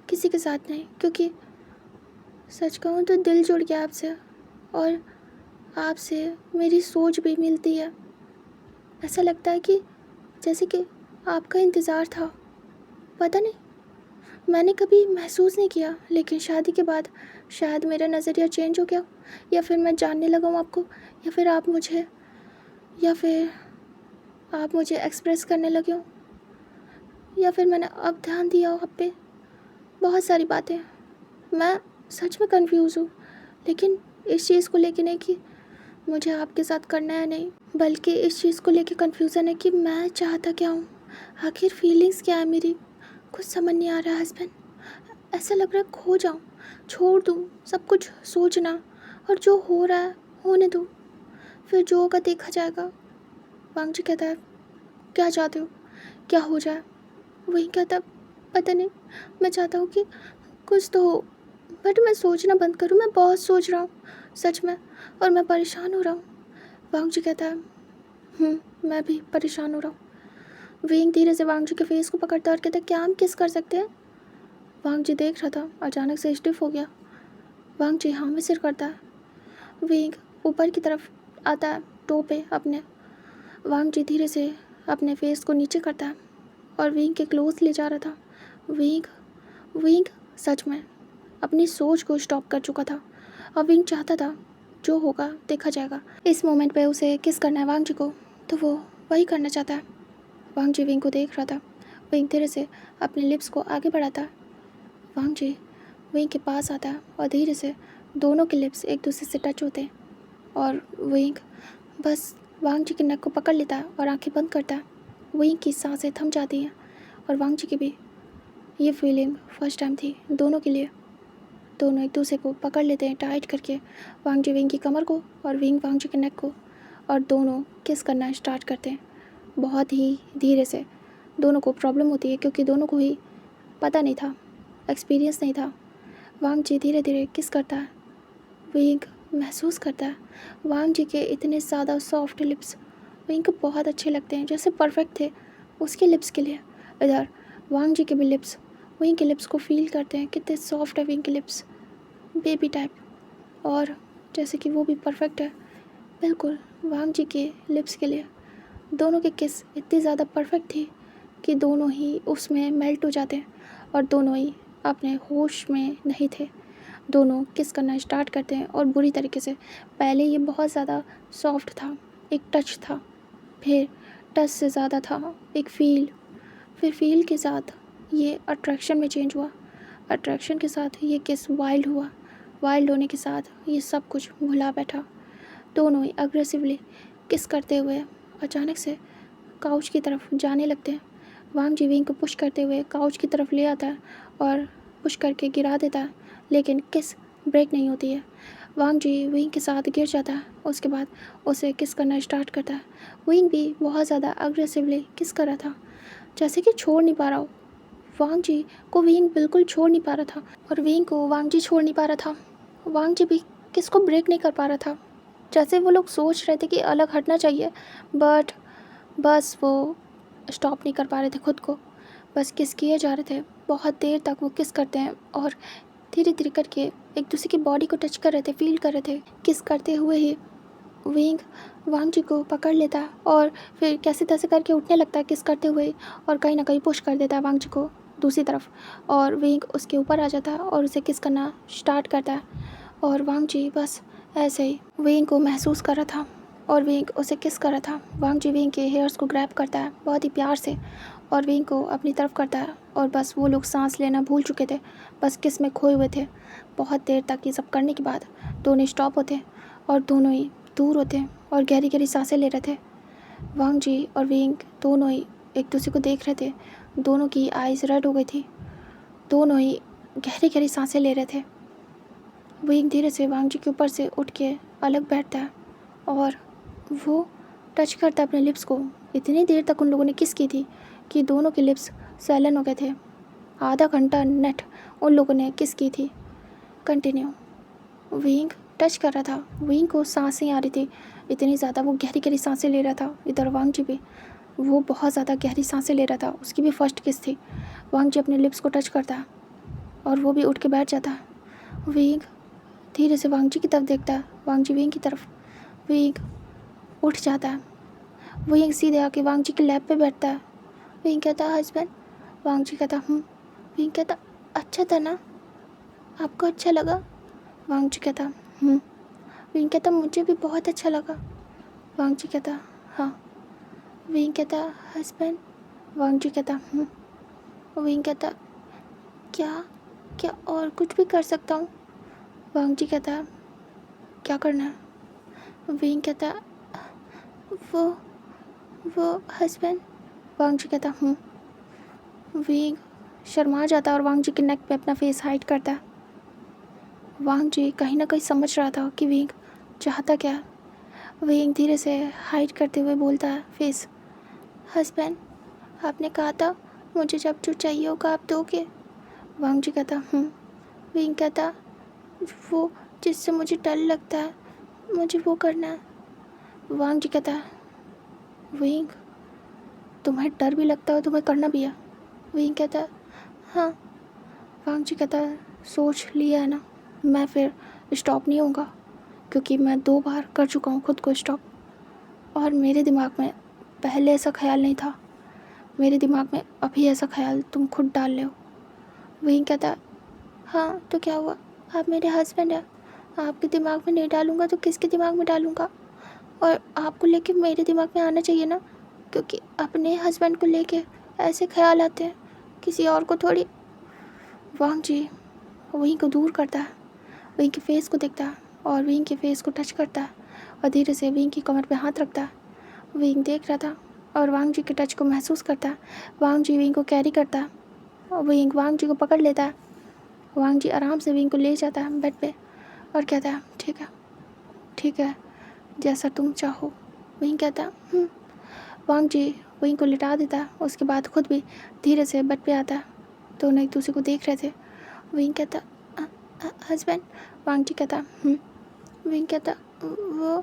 किसी के साथ नहीं। क्योंकि सच कहूँ तो दिल जुड़ गया आपसे, और आपसे मेरी सोच भी मिलती है। ऐसा लगता है कि जैसे कि आपका इंतज़ार था। पता नहीं, मैंने कभी महसूस नहीं किया, लेकिन शादी के बाद शायद मेरा नज़रिया चेंज हो गया, या फिर मैं जानने लगा हूँ आपको, या फिर आप मुझे एक्सप्रेस करने लगे हो, या फिर मैंने अब ध्यान दिया हो आप पे। बहुत सारी बातें, मैं सच में कंफ्यूज हूँ। लेकिन इस चीज़ को लेके नहीं कि मुझे आपके साथ करना है, नहीं, बल्कि इस चीज़ को लेके कंफ्यूजन है कि मैं चाहता क्या हूँ, आखिर फीलिंग्स क्या है मेरी, कुछ समझ नहीं आ रहा है हस्बैंड। ऐसा लग रहा है खो जाऊँ, छोड़ दूँ सब कुछ सोचना, और जो हो रहा है होने दूँ, फिर जो होगा देखा जाएगा। वांग जी कहता है, क्या चाहते हो, क्या हो जाए? वही कहता, पता नहीं, मैं चाहता हूँ कि कुछ तो हो, बट मैं सोचना बंद करूँ। मैं बहुत सोच रहा हूँ सच में, और मैं परेशान हो रहा हूँ। वांग जी कहता है, मैं भी परेशान हो रहा हूँ। विंग धीरे से वांग जी के फेस को पकड़ता है और कहता है, क्या हम किस कर सकते हैं? वांग जी देख रहा था, अचानक से स्टिफ हो गया। वांग जी हाँ में सिर करता है। विंग ऊपर की तरफ आता है टो पे अपने। वांग जी धीरे से अपने फेस को नीचे करता है और विंग के क्लोज ले जा रहा था। विंग सच में अपनी सोच को स्टॉप कर चुका था। अब विंग चाहता था जो होगा देखा जाएगा। इस मोमेंट पे उसे किस करना है वांग जी को, तो वो वही करना चाहता है। वांग जी विंग को देख रहा था। विंग धीरे से अपने लिप्स को आगे बढ़ाता है। वांग जी विंग के पास आता है और धीरे से दोनों के लिप्स एक दूसरे से टच होते हैं, और विंग बस वांग जी के नेक को पकड़ लेता है और आंखें बंद करता है। विंग की सांसें थम जाती हैं, और वांग जी की भी। ये फीलिंग फर्स्ट टाइम थी दोनों के लिए। दोनों एक दूसरे को पकड़ लेते हैं टाइट करके, वांग जी विंग की कमर को और विंग वांग जी के नेक को, और दोनों किस करना स्टार्ट करते हैं बहुत ही धीरे से। दोनों को प्रॉब्लम होती है क्योंकि दोनों को ही पता नहीं था, एक्सपीरियंस नहीं था। वांग जी धीरे धीरे किस करता है। विंग महसूस करता है वांग जी के इतने ज़्यादा सॉफ्ट लिप्स विंग को बहुत अच्छे लगते हैं, जैसे परफेक्ट थे उसके लिप्स के लिए। इधर वांग जी के भी लिप्स विंग के लिप्स को फील करते हैं, कितने सॉफ्ट है विंग के लिप्स, बेबी टाइप, और जैसे कि वो भी परफेक्ट है बिल्कुल वांग जी के लिप्स के लिए। दोनों के किस इतनी ज़्यादा परफेक्ट थी कि दोनों ही उसमें मेल्ट हो जाते हैं और दोनों ही अपने होश में नहीं थे। दोनों किस करना स्टार्ट करते हैं और बुरी तरीके से। पहले ये बहुत ज़्यादा सॉफ्ट था, एक टच था, फिर टच से ज़्यादा था एक फील, फिर फील के साथ ये अट्रैक्शन में चेंज हुआ, अट्रैक्शन के साथ ये किस वाइल्ड हुआ, वाइल्ड होने के साथ ये सब कुछ भुला बैठा। दोनों ही अग्रेसिवली किस करते हुए अचानक से काउच की तरफ जाने लगते हैं। वांग जी विंग को पुश करते हुए काउच की तरफ ले आता है और पुश करके गिरा देता है, लेकिन किस ब्रेक नहीं होती है। वांग जी विंग के साथ गिर जाता है, उसके बाद उसे किस करना स्टार्ट करता है। विंग भी बहुत ज़्यादा अग्रेसिवली किस कर रहा था, जैसे कि छोड़ नहीं पा रहा हो। वांग जी को विंग बिल्कुल छोड़ नहीं पा रहा था और विंग को वांग जी छोड़ नहीं पा रहा था। वांग जी भी किस को ब्रेक नहीं कर पा रहा था, जैसे वो लोग सोच रहे थे कि अलग हटना चाहिए, बट बस वो स्टॉप नहीं कर पा रहे थे खुद को, बस किस किए जा रहे थे। बहुत देर तक वो किस करते हैं और धीरे धीरे करके एक दूसरे की बॉडी को टच कर रहे थे, फील कर रहे थे। किस करते हुए ही विंग वांग जी को पकड़ लेता है और फिर कैसे तैसे करके उठने लगता है किस करते हुए, और कहीं ना कहीं पुश कर देता है वांग जी को दूसरी तरफ, और विंग उसके ऊपर आ जाता है और उसे किस करना स्टार्ट करता है। और वांग जी बस ऐसे ही विंग को महसूस कर रहा था और विंग उसे किस कर रहा था। वांग जी विंग के हेयर्स को ग्रैब करता है बहुत ही प्यार से और विंग को अपनी तरफ करता है, और बस वो लोग सांस लेना भूल चुके थे, बस किस में खोए हुए थे। बहुत देर तक ये सब करने के बाद दोनों स्टॉप होते और दोनों ही दूर होते और गहरी गहरी सांसें ले रहे थे। वांग जी और विंग दोनों ही एक दूसरे को देख रहे थे, दोनों की आइज़ रेड हो गई थी, दोनों ही गहरी गहरी सांसें ले रहे थे। विंग धीरे से वांग जी के ऊपर से उठ के अलग बैठता है और वो टच करता है अपने लिप्स को। इतनी देर तक उन लोगों ने किस की थी कि दोनों के लिप्स सैलन हो गए थे। आधा घंटा नेट उन लोगों ने किस की थी कंटिन्यू। विंग टच कर रहा था, विंग को सांसें आ रही थी इतनी ज़्यादा, वो गहरी गहरी सांसें ले रहा था। इधर वांग जी भी वो बहुत ज़्यादा गहरी सांसें ले रहा था, उसकी भी फर्स्ट किस थी। वांग जी अपने लिप्स को टच करता है और वो भी उठ के बैठ जाता है। विंग धीरे से वांग जी की तरफ देखता है, वांग जी विंग की तरफ। विंग उठ जाता है, विंग सीधे आके वांग जी के लैब पे बैठता है। विंग कहता है हस्बैंड। वांग जी कहता विंग कहता अच्छा था ना, आपको अच्छा लगा। वांग जी कहता विंग कहता मुझे भी बहुत अच्छा लगा। वांग जी कहता हाँ। विंग कहता हस्बैंड। वांग जी कहता विंग कहता क्या क्या और कुछ भी कर सकता हूँ। वांग जी कहता क्या करना है। विंग कहता वो हस्बैंड। वांग जी कहता विंग शर्मा जाता और वांग जी के नेक पे अपना फेस हाइड करता। वांग जी कहीं ना कहीं समझ रहा था कि विंग चाहता क्या है। विंग धीरे से हाइड करते हुए बोलता है फेस, हस्बैंड आपने कहा था मुझे जब जो चाहिए होगा आप दोगे। वांग जी कहता विंग कहता वो जिससे मुझे डर लगता है मुझे वो करना है। वांग जी कहता विंग तुम्हें डर भी लगता है तुम्हें करना भी है। विंग कहता हाँ। वांग जी कहता सोच लिया है ना, मैं फिर स्टॉप नहीं होगा, क्योंकि मैं 2 बार कर चुका हूँ खुद को स्टॉप, और मेरे दिमाग में पहले ऐसा ख्याल नहीं था, मेरे दिमाग में अभी ऐसा ख्याल तुम खुद डाल रहे हो। विंग कहता हाँ तो क्या हुआ, आप मेरे हस्बैंड हैं, आपके दिमाग में नहीं डालूँगा तो किसके दिमाग में डालूँगा, और आपको लेके मेरे दिमाग में आना चाहिए ना, क्योंकि अपने हस्बैंड को लेके ऐसे ख्याल आते हैं, किसी और को थोड़ी। वांग जी विंग को दूर करता है, विंग के फेस को देखता है और विंग के फेस को टच करता है और धीरे से विंग की कमर पे हाथ रखता है। विंग देख रहा था और वांग जी के टच को महसूस करता है। वांग जी विंग को कैरी करता है और विंग वांग जी को पकड़ लेता है। वांग जी आराम से विंग को ले जाता है बेड पे और कहता है ठीक है जैसा तुम चाहो। विंग कहता वांग जी विंग को लिटा देता है, उसके बाद खुद भी धीरे से बेड पे आता है। दोनों एक दूसरे को देख रहे थे। विंग कहता हस्बैंड। वांग जी कहता विंग कहता वो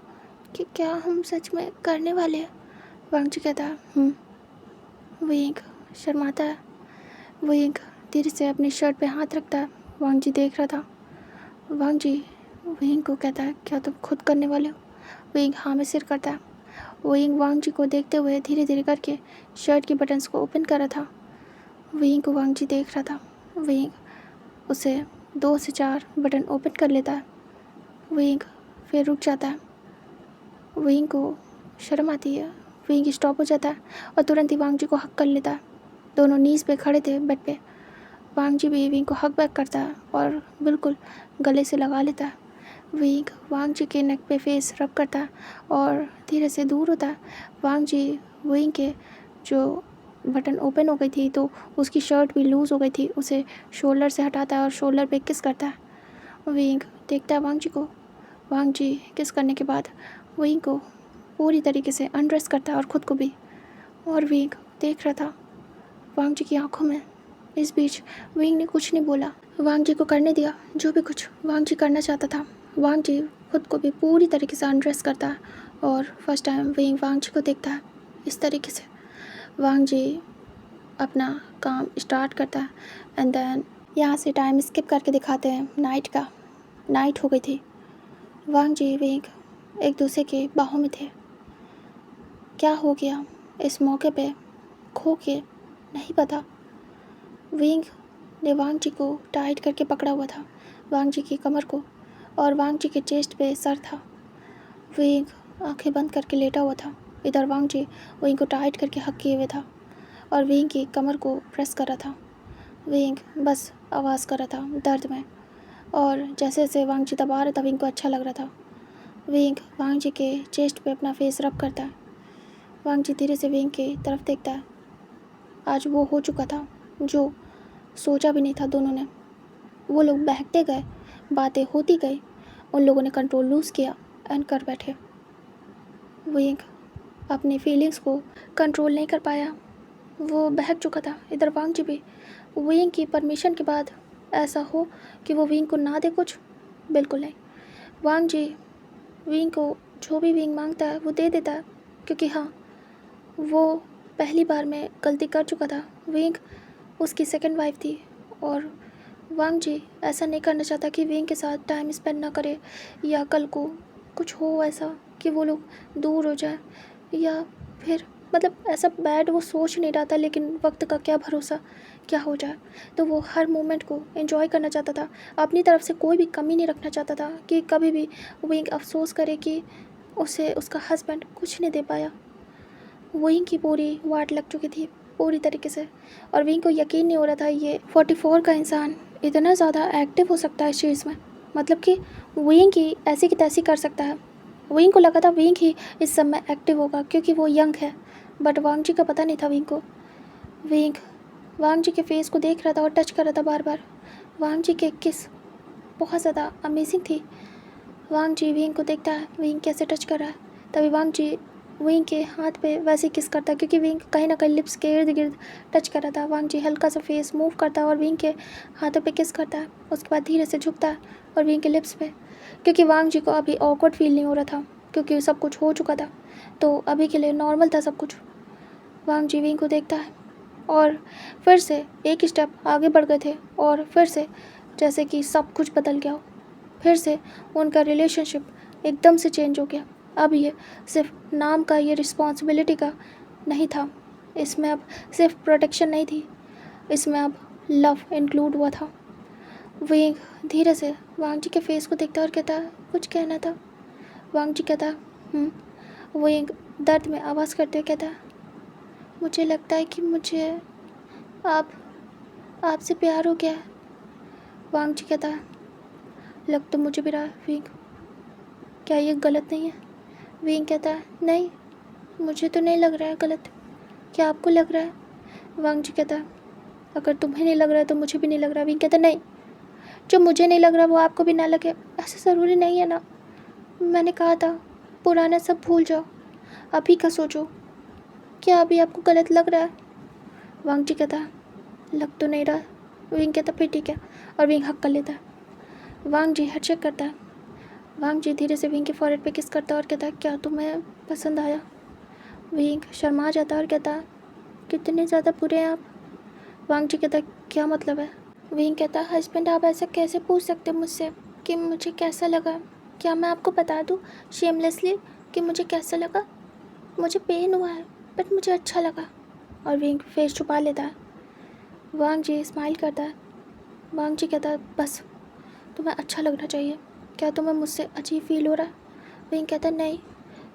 कि क्या हम सच में करने वाले हैं। वांग जी कहता है। विंग शर्माता है। विंग धीरे से अपनी शर्ट पे हाथ रखता है। वांग जी देख रहा था। वांग जी विंग को कहता है, क्या तुम खुद करने वाले हो? विंग हाँ में सिर करता है। विंग वांग जी को देखते हुए धीरे धीरे करके शर्ट की बटन्स को ओपन कर रहा था। विंग को वांग जी देख रहा था। विंग उसे 2 से 4 बटन ओपन कर लेता है। विंग फिर रुक जाता है। विंग को शर्म आती है। विंग स्टॉप हो जाता है और तुरंत ही वांग जी को हक कर लेता है। दोनों नीज पे खड़े थे बेड पे। वांग जी भी विंग को हक बैक करता है और बिल्कुल गले से लगा लेता है। विंग वांग जी के नेक पे फेस रब करता है और धीरे से दूर होता है। वांग जी विंग के जो बटन ओपन हो गई थी तो उसकी शर्ट भी लूज़ हो गई थी, उसे शोल्डर से हटाता है और शोल्डर पे किस करता है। विंग देखता है वांग जी को। वांग जी किस करने के बाद विंग को पूरी तरीके से अनड्रेस करता है और ख़ुद को भी। और विंग देख रहा था वांग जी की आंखों में। इस बीच विंग ने कुछ नहीं बोला। वांग जी को करने दिया जो भी कुछ वांग जी करना चाहता था। वांग जी खुद को भी पूरी तरीके से अनड्रेस करता है और फर्स्ट टाइम विंग वांग जी को देखता है इस तरीके से। वांग जी अपना काम स्टार्ट करता है एंड देन यहाँ से टाइम स्किप करके दिखाते हैं नाइट का। नाइट हो गई थी। वांग जी विंग एक दूसरे के बाहों में थे। क्या हो गया इस मौके पे खो के नहीं पता। विंग ने वांग जी को टाइट करके पकड़ा हुआ था, वांग जी की कमर को, और वांग जी के चेस्ट पे सर था। विंग आंखें बंद करके लेटा हुआ था। इधर वांग जी विंग को टाइट करके हक किए हुए था और विंग की कमर को प्रेस कर रहा था। विंग बस आवाज़ कर रहा था दर्द में, और जैसे जैसे वांग जी दबा रहा था विंग को अच्छा लग रहा था। विंग वांग जी के चेस्ट पे अपना फेस रब करता है। वांग जी धीरे से विंग की तरफ देखता है। आज वो हो चुका था जो सोचा भी नहीं था दोनों ने। वो लोग बहकते गए, बातें होती गई, उन लोगों ने कंट्रोल लूज़ किया एंड कर बैठे। विंग अपनी फीलिंग्स को कंट्रोल नहीं कर पाया, वो बहक चुका था। इधर वांग जी भी। विंग की परमिशन के बाद ऐसा हो कि वो विंग को ना दे कुछ, बिल्कुल नहीं। वांग जी विंग को जो भी विंग मांगता है वो दे देता है, क्योंकि हाँ वो पहली बार में गलती कर चुका था। विंग उसकी सेकंड वाइफ थी और वांग जी ऐसा नहीं करना चाहता कि विंग के साथ टाइम स्पेंड ना करे या कल को कुछ हो ऐसा कि वो लोग दूर हो जाए, या फिर मतलब ऐसा बैड वो सोच नहीं रहा था, लेकिन वक्त का क्या भरोसा क्या हो जाए। तो वो हर मोमेंट को एंजॉय करना चाहता था, अपनी तरफ से कोई भी कमी नहीं रखना चाहता था कि कभी भी विंग अफसोस करे कि उसे उसका हस्बैंड कुछ नहीं दे पाया। विंग की पूरी वाट लग चुकी थी पूरी तरीके से, और विंग को यकीन नहीं हो रहा था ये 44 का इंसान इतना ज़्यादा एक्टिव हो सकता है इस चीज़ में, मतलब कि विंग ही ऐसी की तैसी कर सकता है। विंग को लगा था विंग ही इस सब में एक्टिव होगा क्योंकि वो यंग है, बट वांग जी का पता नहीं था विंग को। विंग वांग जी के फेस को देख रहा था और टच कर रहा था बार बार। वांग जी के किस बहुत ज़्यादा अमेजिंग थी। वांग जी विंग को देखता है विंग कैसे टच कर रहा है, तभी वांग जी विंग के हाथ पे वैसे किस करता है, क्योंकि विंग कहीं ना कहीं लिप्स के इर्द गिर्द टच कर रहा था। वांग जी हल्का सा फेस मूव करता है और विंग के हाथों पे किस करता है, उसके बाद धीरे से झुकता है और विंग के लिप्स पे, क्योंकि वांग जी को अभी ऑकवर्ड फील नहीं हो रहा था क्योंकि सब कुछ हो चुका था, तो अभी के लिए नॉर्मल था सब कुछ। वांग जी विंग को देखता है और फिर से एक स्टेप आगे बढ़ गए थे और फिर से जैसे कि सब कुछ बदल गया हो। फिर से उनका रिलेशनशिप एकदम से चेंज हो गया। अब ये सिर्फ नाम का, ये रिस्पॉन्सिबिलिटी का नहीं था, इसमें अब सिर्फ प्रोटेक्शन नहीं थी, इसमें अब लव इंक्लूड हुआ था। विंग धीरे से वांग जी के फेस को देखता और कहता कुछ कहना था। वांग जी कहता विंग दर्द में आवाज़ करते कहता मुझे लगता है कि मुझे आपसे प्यार हो गया है। वांग जी कहता लग तो मुझे भी रहा है विंग, क्या ये गलत नहीं है? विंग कहता है नहीं, मुझे तो नहीं लग रहा है गलत, क्या आपको लग रहा है? वांग जी कहता अगर तुम्हें नहीं लग रहा है तो मुझे भी नहीं लग रहा। विंग कहता नहीं, जो मुझे नहीं लग रहा वो आपको भी ना लगे, ऐसा ज़रूरी नहीं है ना। मैंने कहा था पुराना सब भूल जाओ, अभी का सोचो, क्या अभी आपको गलत लग रहा है? वांग जी कहता लग तो नहीं रहा। विंग कहता फिर ठीक है, और विंग हक कर लेता है। वांग जी हेड चेक करता है। वांग जी धीरे से विंग के फॉरहेड पे किस करता है और कहता है क्या तुम्हें पसंद आया? विंग शर्मा जाता और कहता, कितने ज़्यादा बुरे हैं आप। वांग जी कहता, क्या मतलब है। विंग कहता, हस्बैंड आप ऐसा कैसे पूछ सकते हो मुझसे कि मुझे कैसा लगा। क्या मैं आपको बता दूँ शेमलेसली कि मुझे कैसा लगा। मुझे पेन हुआ है बट मुझे अच्छा लगा। और विंग फेस छुपा लेता है। वांग जी स्माइल करता है। वांग जी कहता है, बस तुम्हें अच्छा लगना चाहिए। क्या तुम्हें मुझसे अजीब फील हो रहा है। विंग कहता, नहीं।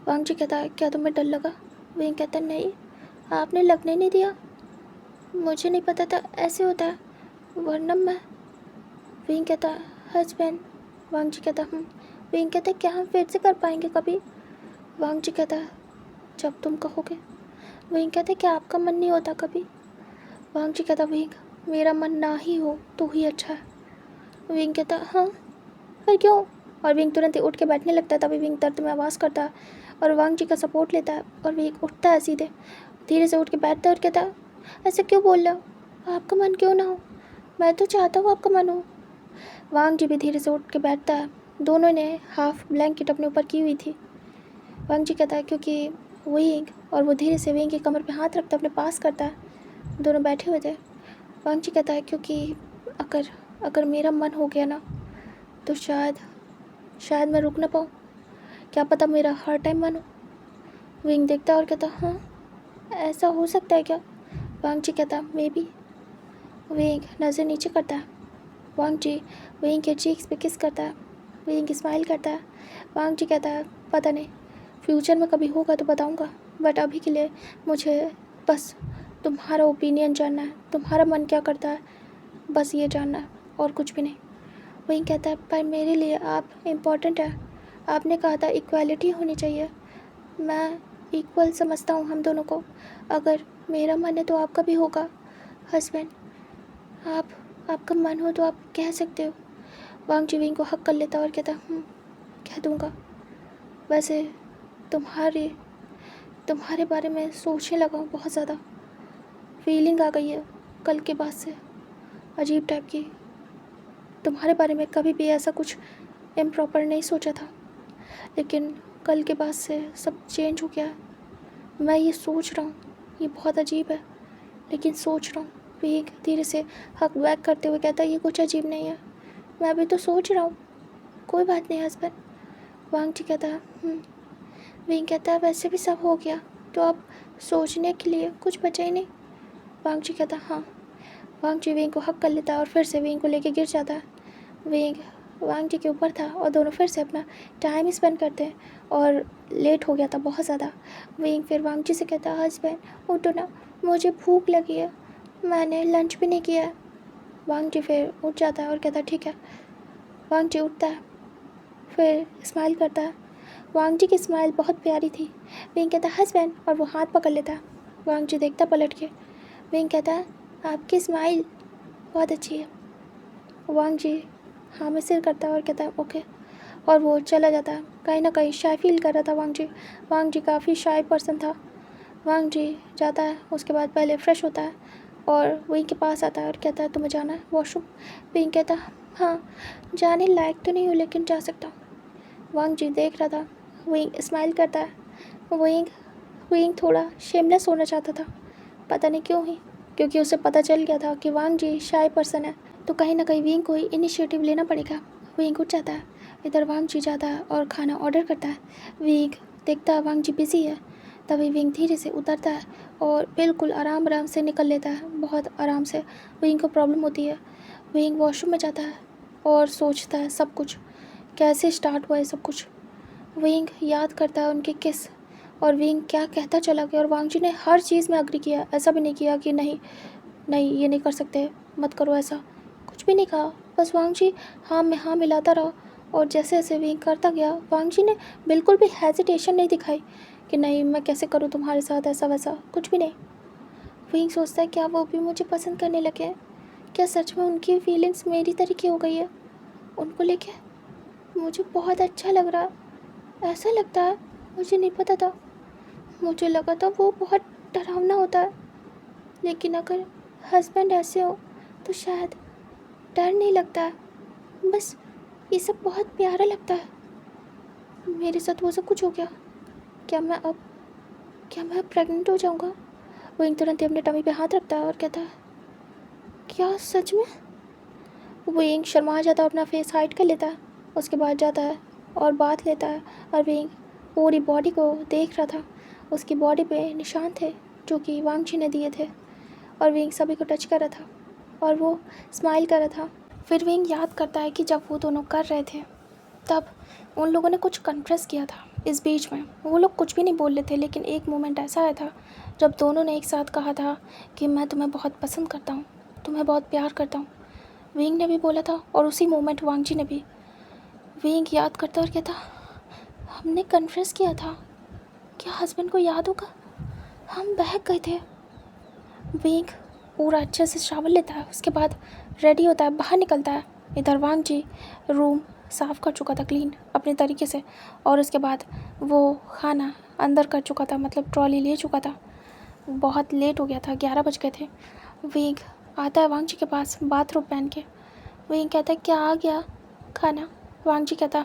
वांग जी कहता है, क्या तुम्हें डर लगा। विंग कहता, नहीं, आपने लगने नहीं दिया। मुझे नहीं पता था ऐसे होता है, वरना मैं। विंग कहता, हस्बैंड। वांग जी कहता, विंग कहता, क्या हम फिर से कर पाएंगे कभी। वांग जी कहता, जब तुम कहोगे। विंग कहता, क्या आपका मन नहीं होता कभी। वांग जी कहता, विंग मेरा मन ना ही हो तो ही अच्छा है। विंग कहता, हाँ, पर क्यों। और विंग तुरंत ही उठ के बैठने लगता है। तभी विंग दर्द में आवाज़ करता है और वांग जी का सपोर्ट लेता है। और विंग उठता है सीधे, धीरे से उठ के बैठता है और कहता है, ऐसा क्यों बोल रहे हो। आपका मन क्यों ना हो, मैं तो चाहता हूँ आपका मन हो। वांग जी भी धीरे से उठ के बैठता है। दोनों ने हाफ ब्लैंकेट अपने ऊपर की हुई थी। वांग जी कहता है, क्योंकि विंग, और वो धीरे से विंग की कमर पे हाथ रखता है, अपने पास करता है। दोनों बैठे हुए थे। वांग जी कहता है, क्योंकि अगर अगर मेरा मन हो गया ना तो शायद मैं रुक ना पाऊँ। क्या पता मेरा हर टाइम मन हो। विंग देखता है और कहता, हाँ, ऐसा हो सकता है क्या। वांग जी कहता, मे बी। विंग नज़र नीचे करता है। वांग जी विंग के चीक्स पे किस करता है। विंग स्माइल करता है। वांग जी कहता है, पता नहीं, फ्यूचर में कभी होगा तो बताऊंगा, बट अभी के लिए मुझे बस तुम्हारा ओपिनियन जानना है, तुम्हारा मन क्या करता है, बस ये जानना है और कुछ भी नहीं। विंग कहता है, पर मेरे लिए आप इम्पोर्टेंट है। आपने कहा था इक्वालिटी होनी चाहिए। मैं इक्वल समझता हूँ हम दोनों को। अगर मेरा मन है तो आपका भी होगा हस्बैंड। आपका मन हो तो आप कह सकते हो। वांग जी विंग को हक कर लेता और कहता, कह दूँगा। वैसे तुम्हारे तुम्हारे बारे में सोचने लगा हूँ बहुत ज़्यादा। फीलिंग आ गई है कल के बाद से, अजीब टाइप की। तुम्हारे बारे में कभी भी ऐसा कुछ इम्प्रॉपर नहीं सोचा था, लेकिन कल के बाद से सब चेंज हो गया है। मैं ये सोच रहा हूँ, ये बहुत अजीब है, लेकिन सोच रहा हूँ। विंग धीरे से हक बैक करते हुए कहता, ये कुछ अजीब नहीं है, मैं भी तो सोच रहा हूँ। कोई बात नहीं हस्बैंड। वांग जी कहता है, विंग कहता है, वैसे भी सब हो गया तो अब सोचने के लिए कुछ बचा ही नहीं। वांग जी कहता, हाँ। वांग जी विंग को हक कर लेता है और फिर से विंग को लेके गिर जाता है। विंग वांग जी के ऊपर था और दोनों फिर से अपना टाइम स्पेंड करते हैं, और लेट हो गया था बहुत ज़्यादा। विंग फिर वांग जी से कहता है, हस्बैंड उठो ना, मुझे भूख लगी है, मैंने लंच भी नहीं किया है। वांग जी फिर उठ जाता है और कहता है, ठीक है। वांग जी उठता है, फिर स्माइल करता है। वांग जी की स्माइल बहुत प्यारी थी। विंग कहता है, हस्बैंड, और वो हाथ पकड़ लेता है। वांग जी देखता पलट के। विंग कहता है, आपकी स्माइल बहुत अच्छी है। वांग जी हाँ में सिर करता है और कहता है, ओके, और वो चला जाता है। कहीं ना कहीं शाय फील कर रहा था वांग जी। वांग जी काफ़ी शाय पर्सन था। वांग जी जाता है, उसके बाद पहले फ्रेश होता है और विंग के पास आता है और कहता है, तुम्हें जाना है वॉशरूम। विंग कहता है, हाँ, जाने लायक तो नहीं हूँ लेकिन जा सकता हूँ। वांग जी देख रहा था। विंग स्माइल करता है। विंग विंग थोड़ा शेमलेस होना चाहता था, पता नहीं क्यों ही, क्योंकि उसे पता चल गया था कि वांग जी शाय पर्सन है, तो कहीं ना कहीं विंग को ही इनिशिएटिव लेना पड़ेगा। विंग उठ जाता है। इधर वांग जी जाता है और खाना ऑर्डर करता है। विंग देखता है वांग जी बिजी है। तभी विंग धीरे से उतरता है और बिल्कुल आराम आराम से निकल लेता है, बहुत आराम से। विंग को प्रॉब्लम होती है। विंग वॉशरूम में जाता है और सोचता है सब कुछ, कैसे स्टार्ट हुआ है सब कुछ। विंग याद करता है उनके किस, और विंग क्या कहता चला गया, और वांग जी ने हर चीज़ में अग्री किया। ऐसा भी नहीं किया कि नहीं नहीं ये नहीं कर सकते, मत करो ऐसा, कुछ भी नहीं कहा। बस वांग जी हाँ में हाँ मिलाता रहा, और जैसे जैसे विंग करता गया, वांग जी ने बिल्कुल भी हेजिटेशन नहीं दिखाई कि नहीं मैं कैसे करूँ तुम्हारे साथ ऐसा वैसा, कुछ भी नहीं। विंग सोचता है, क्या वो भी मुझे पसंद करने लगे हैं। क्या सच में उनकी फीलिंग्स मेरी तरीके हो गई है उनको लेके। मुझे बहुत अच्छा लग रहा, ऐसा लगता है मुझे नहीं पता था। मुझे लगा था वो बहुत डरावना होता है, लेकिन अगर हस्बैंड ऐसे हो तो शायद डर नहीं लगता है, बस ये सब बहुत प्यारा लगता है। मेरे साथ वो सब कुछ हो गया। क्या मैं अब क्या मैं प्रेग्नेंट हो जाऊँगा? विंग तुरंत ही अपने टमी पे हाथ रखता है और कहता है, क्या सच में? विंग शर्मा जाता है, अपना फेस हाइड कर लेता है। उसके बाद जाता है और बात लेता है और विंग पूरी बॉडी को देख रहा था। उसकी बॉडी पे निशान थे जो कि वांगजी ने दिए थे और विंग सभी को टच कर रहा था और वो स्माइल कर रहा था। फिर विंग याद करता है कि जब वो दोनों कर रहे थे तब उन लोगों ने कुछ कन्फ्रेस किया था। इस बीच में वो लोग कुछ भी नहीं बोल रहे थे, लेकिन एक मोमेंट ऐसा आया था जब दोनों ने एक साथ कहा था कि मैं तुम्हें बहुत पसंद करता हूँ, तुम्हें बहुत प्यार करता हूँ। विंग ने भी बोला था और उसी मोमेंट वांगजी ने भी। विंग याद करता और कहता, हमने कन्फ्रेस किया था, क्या हस्बैंड को याद होगा? हम बहक गए थे। विंग पूरा अच्छे से शावर लेता है, उसके बाद रेडी होता है, बाहर निकलता है। इधर वांगजी रूम साफ़ कर चुका था क्लीन अपने तरीके से, और उसके बाद वो खाना अंदर कर चुका था, मतलब ट्रॉली ले चुका था। बहुत लेट हो गया था, 11 बज गए थे। विंग आता है वांगजी के पास बाथरूम पहन के। विंग कहता है, क्या आ गया खाना? वांगजी कहता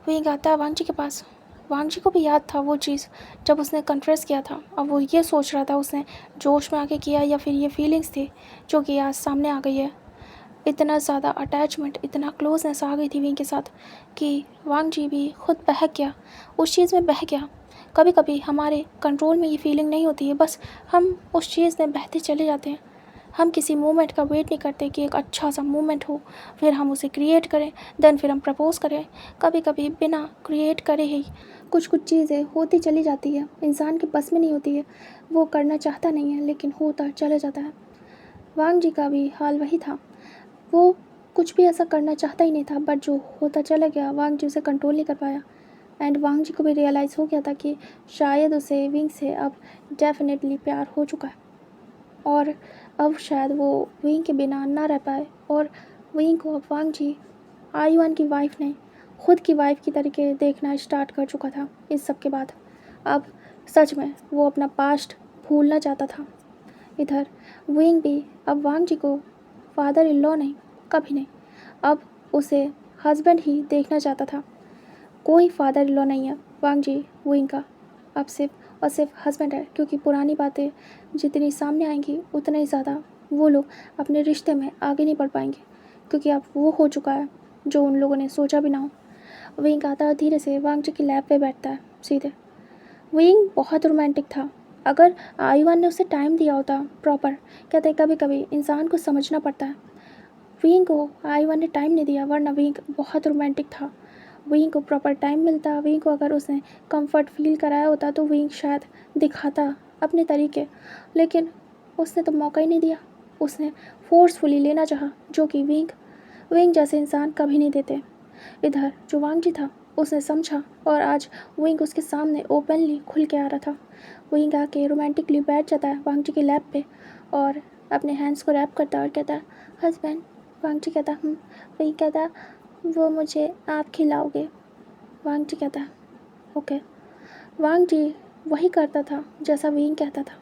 विंग आता है वांगजी के पास। वांगजी को भी याद था वो चीज़ जब उसने कन्फ्रेस किया था। अब वो ये सोच रहा था उसने जोश में आके किया या फिर ये फीलिंग्स थी जो कि आज सामने आ गई है। इतना ज़्यादा अटैचमेंट, इतना क्लोजनेस आ गई थी विंग के साथ कि वांगजी भी खुद बहक गया, उस चीज़ में बह गया। कभी कभी हमारे कंट्रोल में ये फीलिंग नहीं होती है, बस हम उस चीज़ में बहते चले जाते हैं। हम किसी मोमेंट का वेट नहीं करते कि एक अच्छा सा मोमेंट हो, फिर हम उसे क्रिएट करें, देन फिर हम प्रपोज़ करें। कभी कभी बिना क्रिएट करे ही कुछ कुछ चीज़ें होती चली जाती है, इंसान के बस में नहीं होती है, वो करना चाहता नहीं है लेकिन होता चला जाता है। वांगजी का भी हाल वही था, वो कुछ भी ऐसा करना चाहता ही नहीं था, बट जो होता चला गया वांगजी उसे कंट्रोल नहीं कर पाया। एंड वांगजी को भी रियलाइज़ हो गया था कि शायद उसे विंग से अब डेफिनेटली प्यार हो चुका है और अब शायद वो विंग के बिना ना रह पाए। और विंग को अब वांगजी आयुआन की वाइफ ने खुद की वाइफ की तरीके देखना स्टार्ट कर चुका था। इस सब के बाद अब सच में वो अपना पास्ट भूलना चाहता था। इधर विंग भी अब वांगजी को फादर इन लॉ नहीं, कभी नहीं, अब उसे हस्बैंड ही देखना चाहता था। कोई फादर इन लॉ नहीं है वांगजी विंग का, अब सिर्फ और सिर्फ हस्बैंड है, क्योंकि पुरानी बातें जितनी सामने आएंगी उतना ही ज़्यादा वो लोग अपने रिश्ते में आगे नहीं बढ़ पाएंगे, क्योंकि अब वो हो चुका है जो उन लोगों ने सोचा भी ना हो। विंग आता है धीरे से वांगजी की लैब पे बैठता है सीधे। विंग बहुत रोमांटिक था। अगर आयुवान ने उसे टाइम दिया होता प्रॉपर, कहते कभी कभी इंसान को समझना पड़ता है। विंग को आयुवान ने टाइम नहीं दिया, वरना विंग बहुत रोमांटिक था। विंग को प्रॉपर टाइम मिलता, विंग को अगर उसने कंफर्ट फील कराया होता तो विंग शायद दिखाता अपने तरीके, लेकिन उसने तो मौका ही नहीं दिया। उसने फोर्सफुली लेना चाहा, जो कि विंग जैसे इंसान कभी नहीं देते। इधर जो वांगजी था उसने समझा और आज विंग उसके सामने ओपनली खुल के आ रहा था। विंग आके रोमांटिकली बैठ जाता है वांगजी के लैब पे और अपने हैंड्स को रैप करता है और कहता है, हस्बैंड। वांगजी कहता विंग कहता, वो मुझे आप खिलाओगे? वांगजी कहता है, ओके। वांगजी वही करता था जैसा विंग कहता था।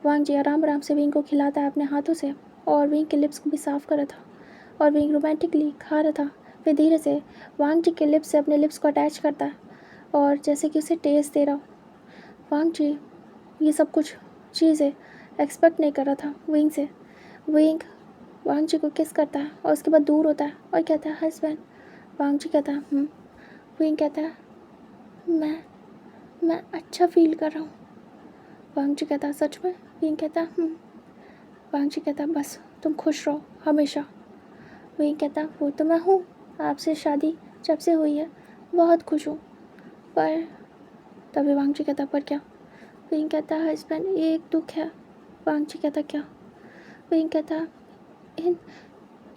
वांगजी आराम आराम से विंग को खिलाता है अपने हाथों से और विंग के लिप्स को भी साफ कर रहा था और विंग रोमांटिकली खा रहा था। फिर धीरे से वांगजी के लिप्स से अपने लिप्स को अटैच करता है और जैसे कि उसे टेस्ट दे रहा हो। वांगजी ये सब कुछ चीज़ें एक्सपेक्ट नहीं कर रहा था विंग से। विंग वांगजी को किस करता है और उसके बाद दूर होता है और कहता है, हस्बैंड। वांगजी कहता है विंग कहता है, मैं अच्छा फील कर रहा हूँ। वांगजी कहता है, सच में? विंग कहता है वांगजी कहता है, बस तुम खुश रहो हमेशा। विंग कहता है, वो तो मैं हूँ, आपसे शादी जब से हुई है बहुत खुश हूँ, पर तभी वांगजी कहता, पर क्या? विंग कहता है, हस्बैंड एक दुख है। वांगजी कहता, क्या? विंग कहता, इन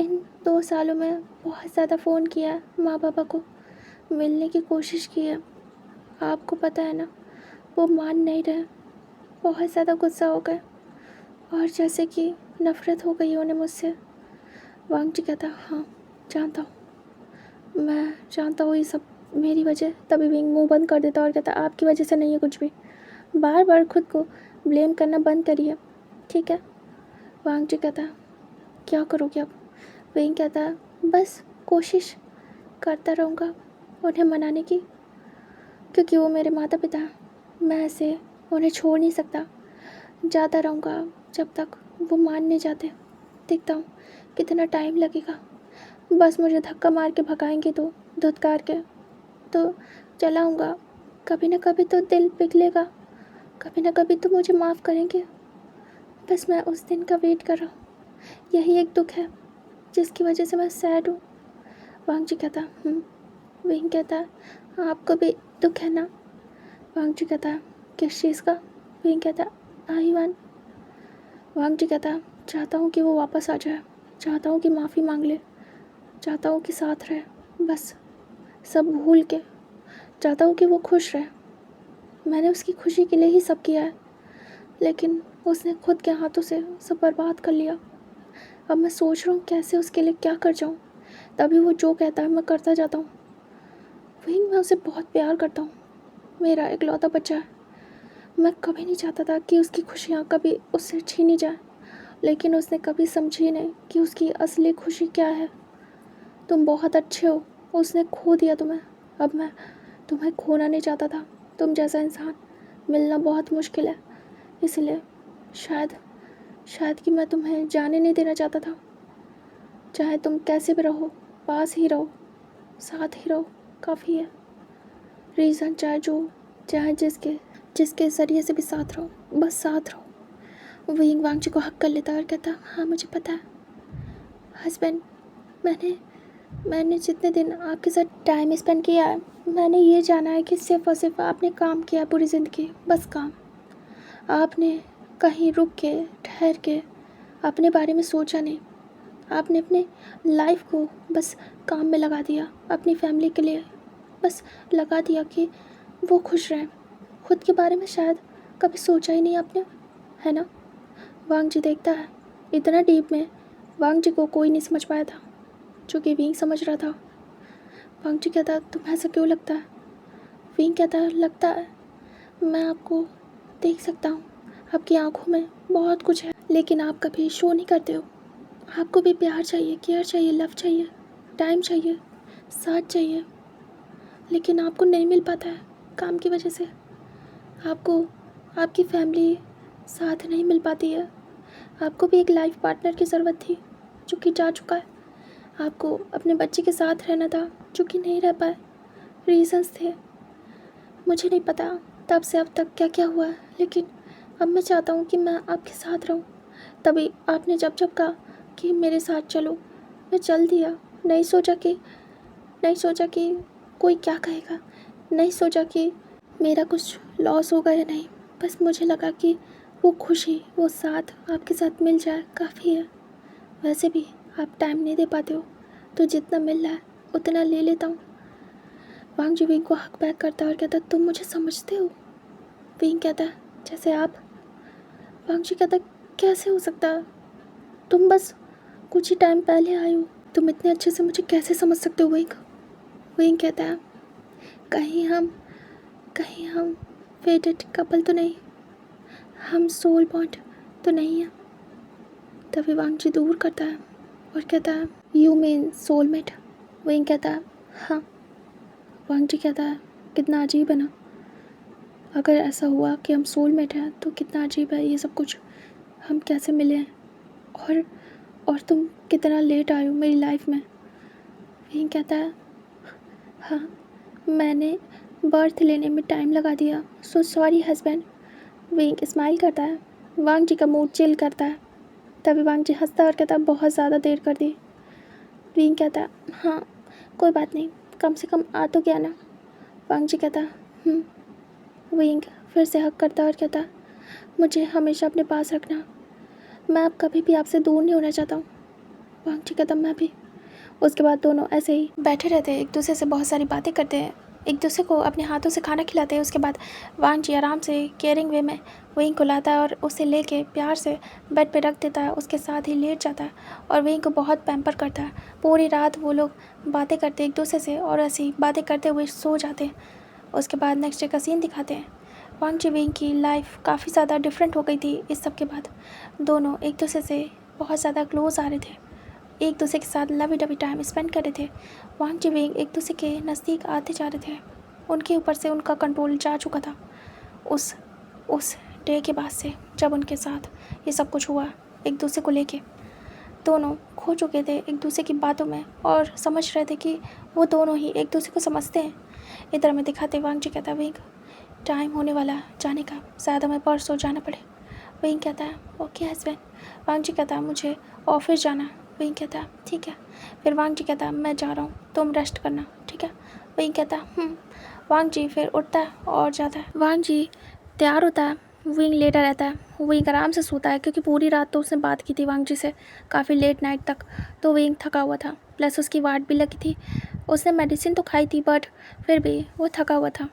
इन 2 सालों में बहुत ज़्यादा फ़ोन किया है, माँ पापा को मिलने की कोशिश की है, आपको पता है ना, वो मान नहीं रहे, बहुत ज़्यादा गुस्सा हो गए और जैसे कि नफ़रत हो गई उन्हें मुझसे। वांगजी कहता, हाँ जानता हूँ, मैं जानता हूँ ये सब मेरी वजह। तभी विंग मुंह बंद कर देता और कहता, आपकी वजह से नहीं है कुछ भी, बार बार खुद को ब्लेम करना बंद करिए, ठीक है? वांगजी कहता, क्या करोगे अब? विंग कहता, बस कोशिश करता रहूँगा उन्हें मनाने की, क्योंकि वो मेरे माता पिता हैं, मैं ऐसे उन्हें छोड़ नहीं सकता। जाता रहूँगा जब तक वो मान नहीं जाते। देखता हूँ कितना टाइम लगेगा। बस मुझे धक्का मार के भगाएंगे तो, धुतकार के तो चला आऊँगा। कभी ना कभी तो दिल पिघलेगा, कभी ना कभी तो मुझे माफ़ करेंगे। बस मैं उस दिन का वेट कर रहा हूँ। यही एक दुख है जिसकी वजह से मैं सैड हूँ। वांग जी कहता विंग कहता आपको भी दुख है ना? वांग जी कहता किस चीज़ का? विंग कहता आईवान। वांग जी कहता चाहता हूँ कि वो वापस आ जाए, चाहता हूँ कि माफ़ी मांग ले, चाहता हूँ कि साथ रहे, बस सब भूल के। चाहता हूँ कि वो खुश रहे। मैंने उसकी खुशी के लिए ही सब किया है, लेकिन उसने खुद के हाथों से सब बर्बाद कर लिया। अब मैं सोच रहा हूँ कैसे उसके लिए क्या कर जाऊँ। तभी वो जो कहता है मैं करता जाता हूँ। वही मैं उसे बहुत प्यार करता हूँ, मेरा इकलौता बच्चा है। मैं कभी नहीं चाहता था कि उसकी खुशियाँ कभी उससे छीनी जाए, लेकिन उसने कभी समझी नहीं कि उसकी असली खुशी क्या है। तुम बहुत अच्छे हो, उसने खो दिया तुम्हें। अब मैं तुम्हें खोना नहीं चाहता था। तुम जैसा इंसान मिलना बहुत मुश्किल है, इसलिए शायद कि मैं तुम्हें जाने नहीं देना चाहता था। चाहे तुम कैसे भी रहो, पास ही रहो, साथ ही रहो, काफ़ी है। रीज़न चाहे जिसके ज़रिए से भी साथ रहो, बस साथ रहो। विंग वांगची को हक कर लेता और कहता हाँ मुझे पता है हस्बैंड। मैंने जितने दिन आपके साथ टाइम स्पेंड किया है, मैंने ये जाना है कि सिर्फ़ और सिर्फ आपने काम किया पूरी ज़िंदगी, बस काम। आपने कहीं रुक के ठहर के अपने बारे में सोचा नहीं। आपने अपने लाइफ को बस काम में लगा दिया, अपनी फैमिली के लिए बस लगा दिया कि वो खुश रहें। खुद के बारे में शायद कभी सोचा ही नहीं आपने, है ना? वांग जी देखता है इतना डीप में वांग जी को कोई नहीं समझ पाया था, जो कि विंग समझ रहा था। वांग जी कहता तुम्हें ऐसा क्यों लगता है? विंग कहता लगता है मैं आपको देख सकता हूँ, आपकी आंखों में बहुत कुछ है, लेकिन आप कभी शो नहीं करते हो। आपको भी प्यार चाहिए, केयर चाहिए, लव चाहिए, टाइम चाहिए, साथ चाहिए, लेकिन आपको नहीं मिल पाता है काम की वजह से। आपको आपकी फैमिली साथ नहीं मिल पाती है। आपको भी एक लाइफ पार्टनर की ज़रूरत थी, जो कि जा चुका है। आपको अपने बच्चे के साथ रहना था, जो कि नहीं रह पाए। रीजंस थे, मुझे नहीं पता तब से अब तक क्या क्या हुआ है, लेकिन अब मैं चाहता हूँ कि मैं आपके साथ रहूँ। तभी आपने जब कहा कि मेरे साथ चलो, मैं चल दिया। नहीं सोचा कि कोई क्या कहेगा, नहीं सोचा कि मेरा कुछ लॉस होगा या नहीं। बस मुझे लगा कि वो खुशी, वो साथ आपके साथ मिल जाए काफ़ी है। वैसे भी आप टाइम नहीं दे पाते हो, तो जितना मिल रहा है उतना ले लेता हूँ। वांग जी विंग को हक बैक करता है और कहता तुम मुझे समझते हो? विंग कहता है जैसे आप। वांग जी कहता कैसे हो सकता है? तुम बस कुछ ही टाइम पहले आए हो, तुम इतने अच्छे से मुझे कैसे समझ सकते हो? विंग विंग कहता है कहीं हम फेटेड कपल तो नहीं, हम सोल बॉन्ड तो नहीं है। तभी वांग जी दूर करता है और कहता है यू मीन सोलमेट? विंग कहता है हाँ। वांग जी कहता है कितना अजीब है ना, अगर ऐसा हुआ कि हम सोलमेट हैं तो कितना अजीब है ये सब कुछ, हम कैसे मिले हैं, और तुम कितना लेट आए हो मेरी लाइफ में। विंग कहता है हाँ, मैंने बर्थ लेने में टाइम लगा दिया, so sorry husband. Wing smile करता है, वांग जी का मूड चिल करता है। तभी वांग जी हंसता है और कहता है बहुत ज़्यादा देर कर दी। विंग कहता है हाँ कोई बात नहीं, कम से कम आ तो गया ना। वांग जी कहता है विंग फिर से हक करता है और कहता मुझे हमेशा अपने पास रखना, मैं अब कभी भी आपसे दूर नहीं होना चाहता हूँ। वांग जी कहता मैं भी। उसके बाद दोनों ऐसे ही बैठे रहते हैं, एक दूसरे से बहुत सारी बातें करते हैं, एक दूसरे को अपने हाथों से खाना खिलाते हैं। उसके बाद वांग जी आराम से केयरिंग वे में विंग को लाता है और उसे लेके प्यार से बेड पे रख देता है, उसके साथ ही लेट जाता है और विंग को बहुत पैम्पर करता है। पूरी रात वो लोग बातें करते एक दूसरे से और ऐसी बातें करते हुए सो जाते हैं। उसके बाद नेक्स्ट डे का सीन दिखाते हैं। वांग जी विंग की लाइफ काफ़ी ज़्यादा डिफरेंट हो गई थी। इस सब के बाद दोनों एक दूसरे से बहुत ज़्यादा क्लोज आ रहे थे, एक दूसरे के साथ लवी डवी टाइम स्पेंड कर रहे थे। वांग जी विंग एक दूसरे के नज़दीक आते जा रहे थे, उनके ऊपर से उनका कंट्रोल जा चुका था। उस उस डे के बाद से जब उनके साथ ये सब कुछ हुआ, एक दूसरे को लेके दोनों खो चुके थे एक दूसरे की बातों में और समझ रहे थे कि वो दोनों ही एक दूसरे को समझते हैं। इधर में दिखाते वांगजी कहता है विंग टाइम होने वाला है जाने का, शायद हमें परसों जाना पड़े। विंग कहता है ओके हस्बैंड। वांगजी कहता है मुझे ऑफिस जाना है। विंग कहता है ठीक है। फिर वांगजी कहता है मैं जा रहा हूँ, तुम रेस्ट करना, ठीक है। विंग कहता है वांगजी फिर उठता है और जाता है। वांगजी तैयार होता है, विंग लेटा रहता है। विंग आराम से सोता है क्योंकि पूरी रात तो उसने बात की थी वांगजी से काफ़ी लेट नाइट तक, तो विंग थका हुआ था, प्लस उसकी वाट भी लगी थी। उसने मेडिसिन तो खाई थी बट फिर भी वो थका हुआ था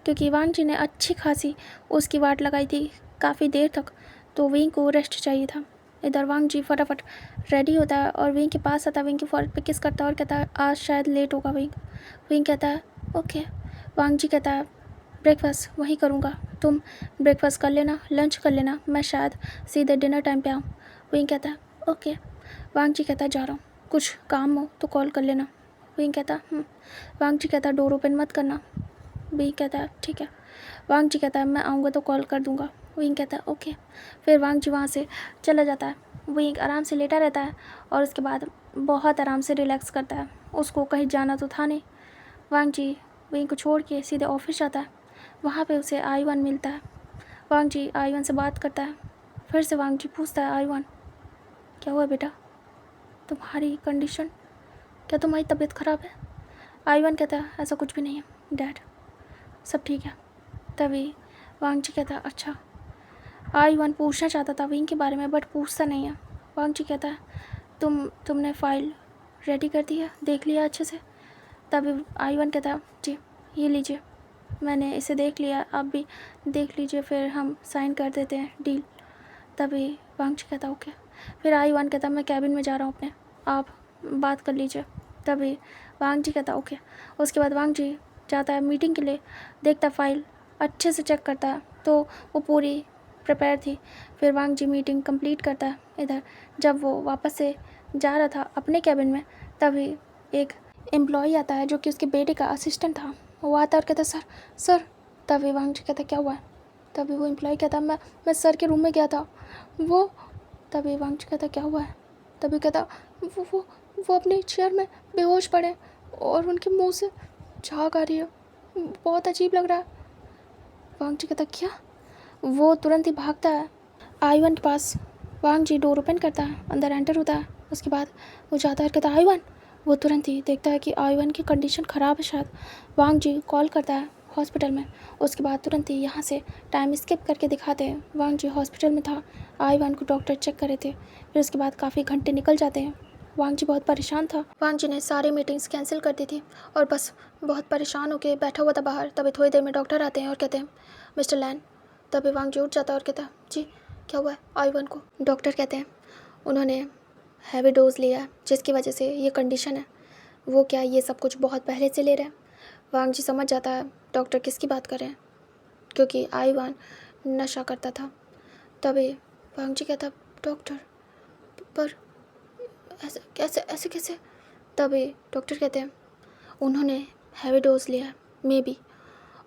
क्योंकि वांगजी ने अच्छी खासी उसकी वाट लगाई थी काफ़ी देर तक, तो विंग को रेस्ट चाहिए था। इधर वांगजी फटाफट रेडी होता है और विंग के पास आता है, विंग के फॉरेहेड पे किस करता है और कहता है आज शायद लेट होगा विंग। विंग कहता है ओके। वांगजी कहता है ब्रेकफास्ट वहीं करूँगा, तुम ब्रेकफास्ट कर लेना, लंच कर लेना, मैं शायद सीधे डिनर टाइम पे आऊँ। विंग कहता है ओके। वांगजी कहता है जा रहा हूँ, कुछ काम हो तो कॉल कर लेना। विंग कहता है वांगजी कहता है डोर ओपन मत करना। विंग कहता है ठीक है। वांगजी कहता है मैं आऊँगा तो कॉल कर दूँगा। विंग कहता है ओके। फिर वांगजी वहाँ से चला जाता है। विंग आराम से लेटा रहता है और उसके बाद बहुत आराम से रिलैक्स करता है, उसको कहीं जाना तो था नहीं। वांगजी विंग को छोड़ के सीधे ऑफिस जाता है। वहाँ पे उसे आईवन मिलता है। वांगजी आईवन से बात करता है। फिर से वांगजी पूछता है आईवन क्या हुआ बेटा, तुम्हारी कंडीशन, क्या तुम्हारी तबीयत ख़राब है? आईवन कहता है ऐसा कुछ भी नहीं है डैड, सब ठीक है। तभी वांगजी कहता है अच्छा। आईवन पूछना चाहता था विंग के बारे में बट पूछता नहीं है। वांगजी कहता है तुमने फ़ाइल रेडी कर दी है, देख लिया अच्छे से? तभी आईवन कहता है जी ये लीजिए, मैंने इसे देख लिया, आप भी देख लीजिए, फिर हम साइन कर देते हैं डील। तभी वांगजी कहता ओके। फिर आईवन कहता मैं कैबिन में जा रहा हूँ अपने, आप बात कर लीजिए। तभी वांगजी कहता ओके। उसके बाद वांगजी जाता है मीटिंग के लिए, देखता फाइल अच्छे से चेक करता है तो वो पूरी प्रिपेयर थी। फिर वांगजी मीटिंग कंप्लीट करता है। इधर जब वो वापस से जा रहा था अपने कैबिन में, तभी एक एम्प्लॉई आता है जो कि उसके बेटे का असिस्टेंट था। वो आता है और कहता सर सर। तभी वांगजी कहता क्या हुआ है? तभी वो एम्प्लॉय कहता मैं सर के रूम में गया था वो। तभी वांगजी कहता क्या हुआ है? तभी कहता वो अपने चेयर में बेहोश पड़े और उनके मुंह से झाग आ रही है, बहुत अजीब लग रहा है। वांगजी कहता क्या? वो तुरंत ही भागता है आईवन के पास। वांगजी डोर ओपन करता है, अंदर एंटर होता है। उसके बाद वो जाता है और कहता आईवन। वो तुरंत ही देखता है कि आईवन की कंडीशन ख़राब है शायद। वांगजी कॉल करता है हॉस्पिटल में। उसके बाद तुरंत ही यहाँ से टाइम स्किप करके दिखाते हैं वांगजी हॉस्पिटल में था, आईवन को डॉक्टर चेक कर रहे थे। फिर उसके बाद काफ़ी घंटे निकल जाते हैं। वांगजी बहुत परेशान था। वांगजी ने सारी मीटिंग्स कैंसिल कर दी थी और बस बहुत परेशान होकर बैठा हुआ था बाहर। तभी थोड़ी देर में डॉक्टर आते हैं और कहते हैं मिस्टर लैन। तभी वांगजी उठ जाता है और कहता है जी क्या हुआ है आईवन को? डॉक्टर कहते हैं उन्होंने हैवी डोज लिया है जिसकी वजह से ये कंडीशन है। वो क्या ये सब कुछ बहुत पहले से ले रहे हैं? वांगजी समझ जाता है डॉक्टर किसकी बात कर रहे हैं, क्योंकि आईवन नशा करता था। तभी वांगजी कहता डॉक्टर पर ऐसे कैसे? तभी डॉक्टर कहते हैं उन्होंने हैवी डोज लिया है मे बी,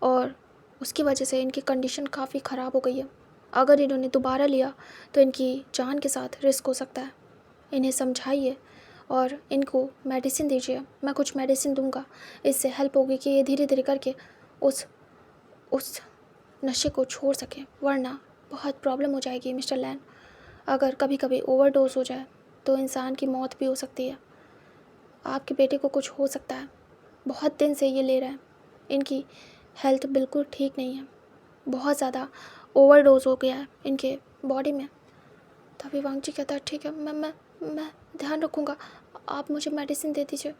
और उसकी वजह से इनकी कंडीशन काफ़ी ख़राब हो गई है। अगर इन्होंने दोबारा लिया तो इनकी जान के साथ रिस्क हो सकता है। इन्हें समझाइए और इनको मेडिसिन दीजिए, मैं कुछ मेडिसिन दूंगा, इससे हेल्प होगी कि ये धीरे धीरे करके उस नशे को छोड़ सकें, वरना बहुत प्रॉब्लम हो जाएगी मिस्टर लैन। अगर कभी कभी ओवरडोज हो जाए तो इंसान की मौत भी हो सकती है। आपके बेटे को कुछ हो सकता है, बहुत दिन से ये ले रहे हैं, इनकी हेल्थ बिल्कुल ठीक नहीं है, बहुत ज़्यादा ओवरडोज हो गया है इनके बॉडी में। तभी वांगजी कहता है ठीक है, मैं ध्यान रखूँगा, आप मुझे मेडिसिन दे दीजिए।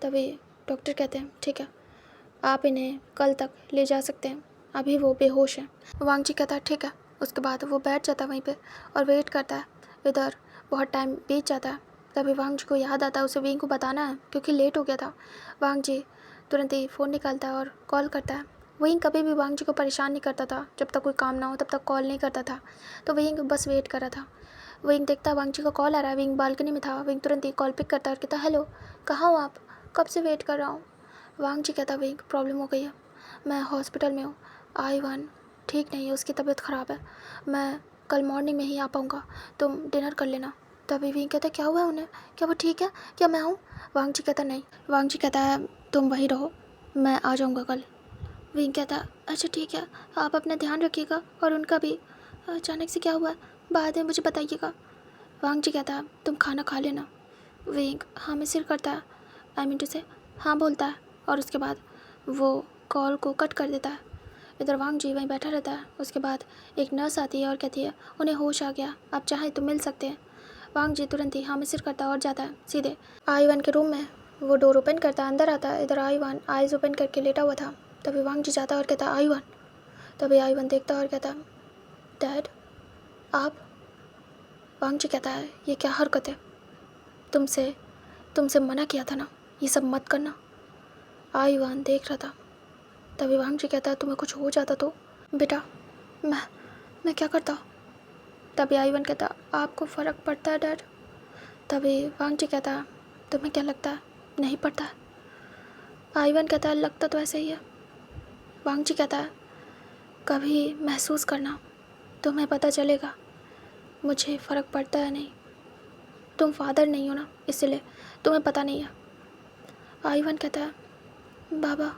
तभी डॉक्टर कहते हैं ठीक है, आप इन्हें कल तक ले जा सकते हैं, अभी वो बेहोश हैं। वांगजी कहता है ठीक है। उसके बाद वो बैठ जाता है वहीं पे और वेट करता है। इधर बहुत टाइम बीत जाता है। तभी वांगजी को याद आता है उसे विंग को बताना है क्योंकि लेट हो गया था। वांगजी तुरंत ही फ़ोन निकालता है और कॉल करता है। विंग कभी भी वांगजी को परेशान नहीं करता था, जब तक कोई काम ना हो तब तक कॉल नहीं करता था, तो विंग बस वेट कर रहा था। विंग देखता है वांगजी का कॉल आ रहा है, विंग बालकनी में था। विंग तुरंत ही कॉल पिक करता है और कहता हेलो कहाँ हो आप, कब से वेट कर रहा हूँ। वांगजी कहता विंग प्रॉब्लम हो गई है, मैं हॉस्पिटल में हूँ, आईवन ठीक नहीं है, उसकी तबीयत ख़राब है, मैं कल मॉर्निंग में ही आ पाऊँगा, तुम डिनर कर लेना। तभी विंग कहता है क्या हुआ है उन्हें, क्या वो ठीक है, क्या मैं आऊँ? वांग जी कहता नहीं, वांग जी कहता है तुम वहीं रहो, मैं आ जाऊँगा कल। विंग कहता अच्छा ठीक है, आप अपना ध्यान रखिएगा और उनका भी। अचानक से क्या हुआ है, बाद में मुझे बताइएगा। वांग जी कहता है तुम खाना खा लेना। विंग हाँ में सिर करता है, आई मीन टू से हाँ बोलता है, और उसके बाद वो कॉल को कट कर देता है। इधर वांग जी वहीं बैठा रहता है। उसके बाद एक नर्स आती है और कहती है उन्हें होश आ गया, आप चाहें तो मिल सकते हैं। वांग जी तुरंत ही हाँ में सिर करता है और जाता है सीधे आईवान के रूम में। वो डोर ओपन करता है, अंदर आता है। इधर आईवान आइज़ ओपन करके लेटा हुआ था। तभी वांग जी जाता है और कहता है आईवान। तभी आईवान देखता है और कहता है डैड आप। वांग जी कहता है ये क्या हरकत है, तुमसे मना किया था ना ये सब मत करना। आईवान देख रहा था। तभी वांग जी कहता है तुम्हें कुछ हो जाता तो बेटा मैं क्या करता। तभी आईवान कहता आपको फ़र्क पड़ता है डैड। तभी वांग जी कहता तुम्हें क्या लगता है नहीं पड़ता है। आईवान कहता है लगता तो ऐसे ही है। वांग जी कहता है कभी महसूस करना, तुम्हें पता चलेगा मुझे फ़र्क पड़ता है नहीं। तुम फादर नहीं हो ना, इसलिए तुम्हें पता नहीं है। आईवान कहता है बाबा।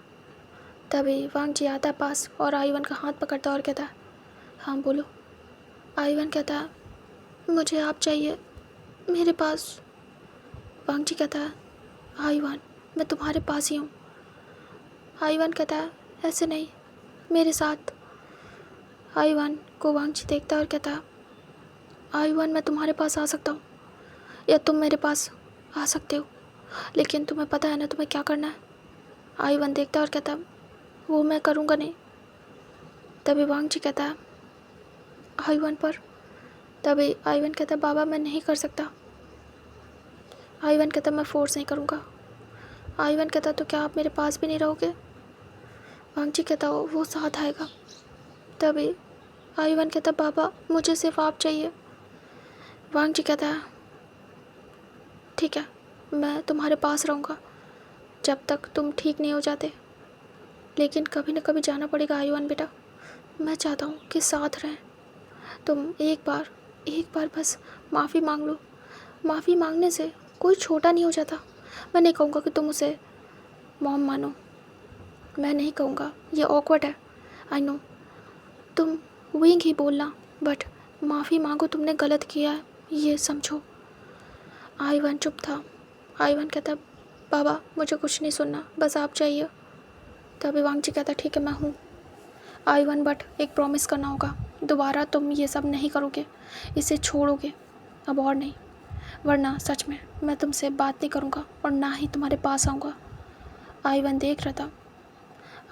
तभी वांग जी आता है पास और आईवान का हाथ पकड़ता है और कहता है हाँ बोलो। आईवान कहता है मुझे आप चाहिए मेरे पास। वांग जी कहता है आईवान मैं तुम्हारे पास ही हूँ। आईवान कहता है ऐसे नहीं, मेरे साथ। आईवान को वांग जी देखता है और कहता है आईवान मैं तुम्हारे पास आ सकता हूँ या तुम मेरे पास आ सकते हो, लेकिन तुम्हें पता है ना तुम्हें क्या करना है। आईवान देखता है और कहता है वो मैं करूँगा नहीं। तभी वांग जी कहता है आईवान पर। तभी आईवान कहता है बाबा मैं नहीं कर सकता। आईवान कहता मैं फोर्स नहीं करूँगा। आईवान कहता तो क्या आप मेरे पास भी नहीं रहोगे। वांग जी कहता वो साथ आएगा। तभी आईवान कहता बाबा मुझे सिर्फ आप चाहिए। वांग जी कहता है ठीक है मैं तुम्हारे पास रहूँगा जब तक तुम ठीक नहीं हो जाते, लेकिन कभी न कभी जाना पड़ेगा आईवान बेटा। मैं चाहता हूँ कि साथ रहें। तुम एक बार बस माफ़ी मांग लो। माफ़ी मांगने से कोई छोटा नहीं हो जाता। मैं नहीं कहूँगा कि तुम उसे मॉम मानो, मैं नहीं कहूँगा, ये ऑकवर्ड है, आई नो। तुम विंग ही बोलना, बट माफ़ी मांगो, तुमने गलत किया है ये समझो। आईवान चुप था। आईवान कहता बाबा मुझे कुछ नहीं सुनना, बस आप चाहिए। तभी वांग जी कहता ठीक है मैं हूँ आईवान, बट एक प्रॉमिस करना होगा, दोबारा तुम ये सब नहीं करोगे, इसे छोड़ोगे अब और नहीं, वरना सच में मैं तुमसे बात नहीं करूँगा और ना ही तुम्हारे पास आऊँगा। आईवान देख रहा था।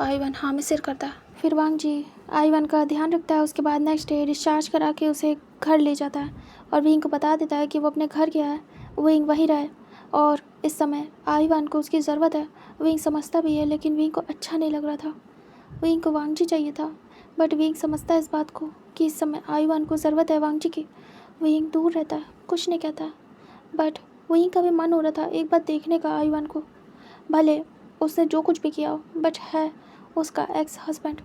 आईवान हाँ में सिर करता है। फिर वांग जी आईवान का ध्यान रखता है। उसके बाद नेक्स्ट डे डिस्चार्ज करा के उसे घर ले जाता है और विंग को बता देता है कि वो अपने घर गया है, विंग वहीं रहे और इस समय आईवान को उसकी ज़रूरत है। विंग समझता भी है, लेकिन विंग को अच्छा नहीं लग रहा था। विंग को वांग जी चाहिए था, बट विंग समझता है इस बात को कि इस समय आईवान को ज़रूरत है वांग जी की। विंग दूर रहता है, कुछ नहीं कहता, बट विंग का भी मन हो रहा था एक बार देखने का आईवान को। भले उसने जो कुछ भी किया हो, बट है उसका एक्स हस्बैंड,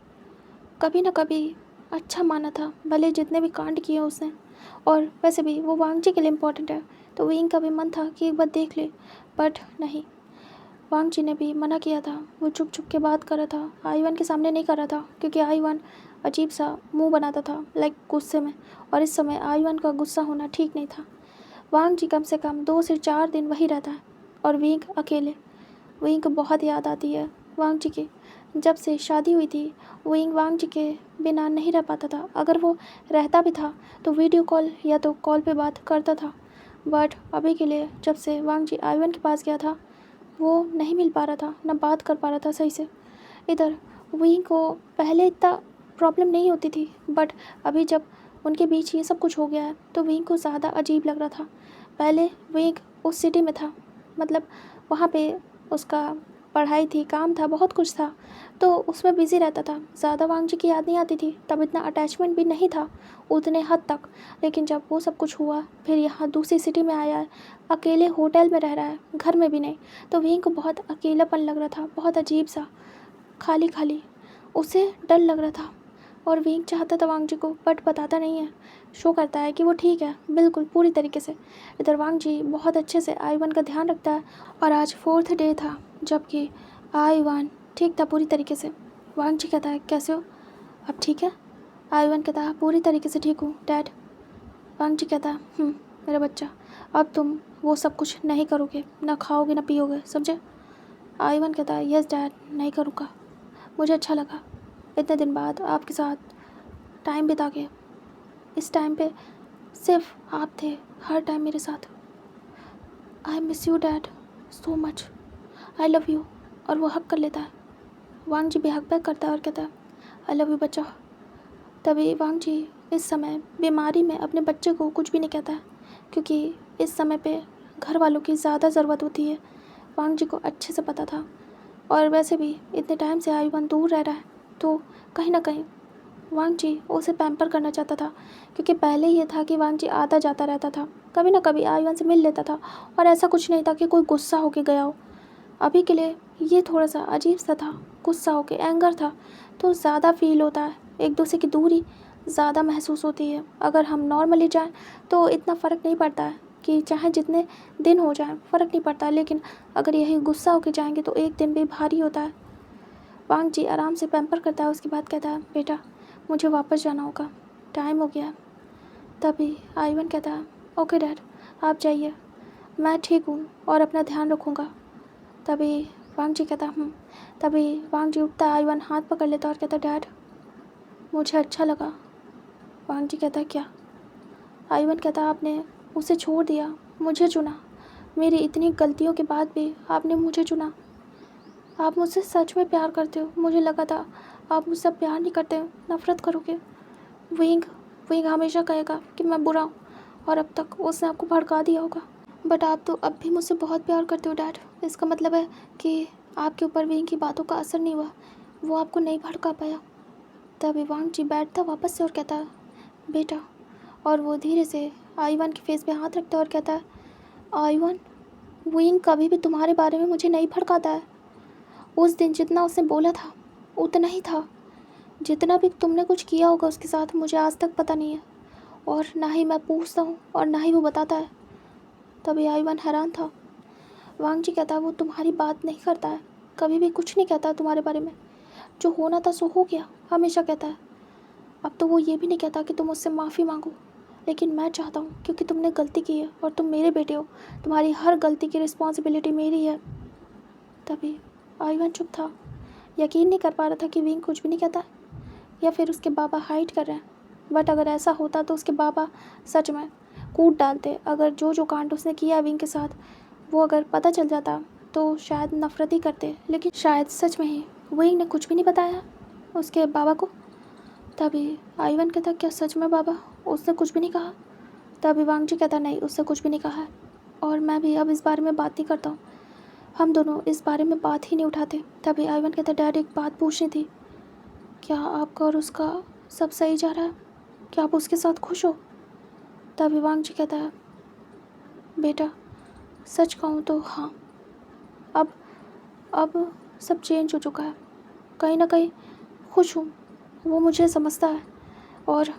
कभी ना कभी अच्छा माना था, भले जितने भी कांड किए उसने, और वैसे भी वो वांग जी के लिए इम्पोर्टेंट है। तो विंग का भी मन था कि एक बार देख ले, बट नहीं, वांग जी ने भी मना किया था। वो चुप चुप के बात कर रहा था, आईवान के सामने नहीं कर रहा था, क्योंकि आईवान अजीब सा मुंह बनाता था लाइक गुस्से में, और इस समय आईवान का गुस्सा होना ठीक नहीं था। वांग जी कम से कम 2 से 4 दिन वही रहता है और विंग अकेले। विंग को बहुत याद आती है वांग जी की। जब से शादी हुई थी विंग वांग जी के बिना नहीं रह पाता था। अगर वो रहता भी था तो वीडियो कॉल या तो कॉल पे बात करता था, बट अभी के लिए जब से वांग जी आईवान के पास गया था वो नहीं मिल पा रहा था, ना बात कर पा रहा था सही से। इधर विंग को पहले इतना प्रॉब्लम नहीं होती थी, बट अभी जब उनके बीच ये सब कुछ हो गया है तो विंग को ज़्यादा अजीब लग रहा था। पहले विंग उस सिटी में था, मतलब वहाँ पे उसका पढ़ाई थी, काम था, बहुत कुछ था, तो उसमें बिज़ी रहता था, ज़्यादा वांग जी की याद नहीं आती थी। तब इतना अटैचमेंट भी नहीं था उतने हद तक। लेकिन जब वो सब कुछ हुआ, फिर यहाँ दूसरी सिटी में आया है, अकेले होटल में रह रहा है, घर में भी नहीं, तो विंग को बहुत अकेलापन लग रहा था, बहुत अजीब सा, खाली खाली। उसे डर लग रहा था और विंग चाहता था वांग जी को, बट बताता नहीं है। शो करता है कि वो ठीक है बिल्कुल पूरी तरीके से। इधर वांग जी बहुत अच्छे से आईवन का ध्यान रखता है। और आज 4th डे था जबकि आईवन ठीक था पूरी तरीके से। वांग जी कहता है कैसे हो, अब ठीक है? आईवन कहता है पूरी तरीके से ठीक हूँ डैड। वांग जी कहता है मेरा बच्चा, अब तुम वो सब कुछ नहीं करोगे, ना खाओगे ना पियोगे, समझे? आईवन कहता है यस डैड, नहीं करूँगा। मुझे अच्छा लगा इतने दिन बाद आपके साथ टाइम बिता के। इस टाइम पे सिर्फ आप थे हर टाइम मेरे साथ। I miss you dad so much, I love you. और वो हक कर लेता है। वांग जी भी हक बैक करता है और कहता है आई लव यू बच्चा। तभी वांग जी इस समय बीमारी में अपने बच्चे को कुछ भी नहीं कहता है, क्योंकि इस समय पे घर वालों की ज़्यादा ज़रूरत होती है। वांग जी को अच्छे से पता था। और वैसे भी इतने टाइम से आईवन दूर रह रहा है, तो कहीं ना कहीं वांग जी उसे पैम्पर करना चाहता था। क्योंकि पहले ये था कि वांग जी आता जाता रहता था, कभी ना कभी आईवन से मिल लेता था, और ऐसा कुछ नहीं था कि कोई गुस्सा होके गया हो। अभी के लिए ये थोड़ा सा अजीब सा था, गुस्सा होके, एंगर था, तो ज़्यादा फील होता है, एक दूसरे की दूरी ज़्यादा महसूस होती है। अगर हम नॉर्मली जाएं तो इतना फ़र्क नहीं पड़ता है, कि चाहे जितने दिन हो जाएं फ़र्क नहीं पड़ता है, लेकिन अगर यही गुस्सा होके जाएंगे तो एक दिन भी भारी होता है। वांग जी आराम से पैम्पर करता है, उसके बाद कहता है बेटा मुझे वापस जाना होगा, टाइम हो गया है। तभी आईवन कहता है ओके डैड, आप जाइए, मैं ठीक हूँ और अपना ध्यान रखूँगा। तभी वांग जी कहता तभी वांग जी उठता है, आईवन हाथ पकड़ लेता है और कहता डैड मुझे अच्छा लगा। वांग जी कहता है क्या? आईवन कहता आपने उसे छोड़ दिया, मुझे चुना, मेरी इतनी गलतियों के बाद भी आपने मुझे चुना। आप मुझसे सच में प्यार करते हो, मुझे लगा था आप मुझसे प्यार नहीं करते हो, नफ़रत करोगे। विंग विंग हमेशा कहेगा कि मैं बुरा हूँ, और अब तक उसने आपको भड़का दिया होगा, बट आप तो अब भी मुझसे बहुत प्यार करते हो डैड। इसका मतलब है कि आपके ऊपर विंग की बातों का असर नहीं हुआ, वो आपको नहीं भड़का पाया। तभी वांग जी बैठता वापस से और कहता है बेटा, और वो धीरे से आईवन के फेस पे हाथ रखता है और कहता है आईवन, विंग कभी भी तुम्हारे बारे में मुझे नहीं भड़काता है। उस दिन जितना उसने बोला था उतना ही था, जितना भी तुमने कुछ किया होगा उसके साथ मुझे आज तक पता नहीं है, और ना ही मैं पूछता हूँ और ना ही वो बताता है। तभी आईवन हैरान था। वांग जी कहता है वो तुम्हारी बात नहीं करता है, कभी भी कुछ नहीं कहता तुम्हारे बारे में, जो होना था सो हो गया, हमेशा कहता है। अब तो वो ये भी नहीं कहता कि तुम मुझसे माफ़ी मांगो, लेकिन मैं चाहता हूँ क्योंकि तुमने गलती की है और तुम मेरे बेटे हो, तुम्हारी हर गलती की रिस्पॉन्सिबिलिटी मेरी है। तभी आईवन चुप था, यकीन नहीं कर पा रहा था कि विंग कुछ भी नहीं कहता, या फिर उसके बाबा हाइड कर रहे हैं। बट अगर ऐसा होता तो उसके बाबा सच में कूट डालते। अगर जो जो कांड उसने किया विंग के साथ वो अगर पता चल जाता तो शायद नफरत ही करते, लेकिन शायद सच में ही विंग ने कुछ भी नहीं बताया उसके बाबा को। तभी आईवन कहता क्या सच में बाबा उसने कुछ भी नहीं कहा? तभी वांग जी कहता नहीं, उससे कुछ भी नहीं कहा है, और मैं भी अब इस बारे में बात नहीं करता हूँ, हम दोनों इस बारे में बात ही नहीं उठाते। तभी आईवन कहता डैड एक बात पूछनी थी, क्या आपका और उसका सब सही जा रहा है? क्या आप उसके साथ खुश हो? तभी वांग जी कहता है बेटा सच कहूँ तो हाँ, अब सब चेंज हो चुका है, कहीं ना कहीं खुश हूँ। वो मुझे समझता है और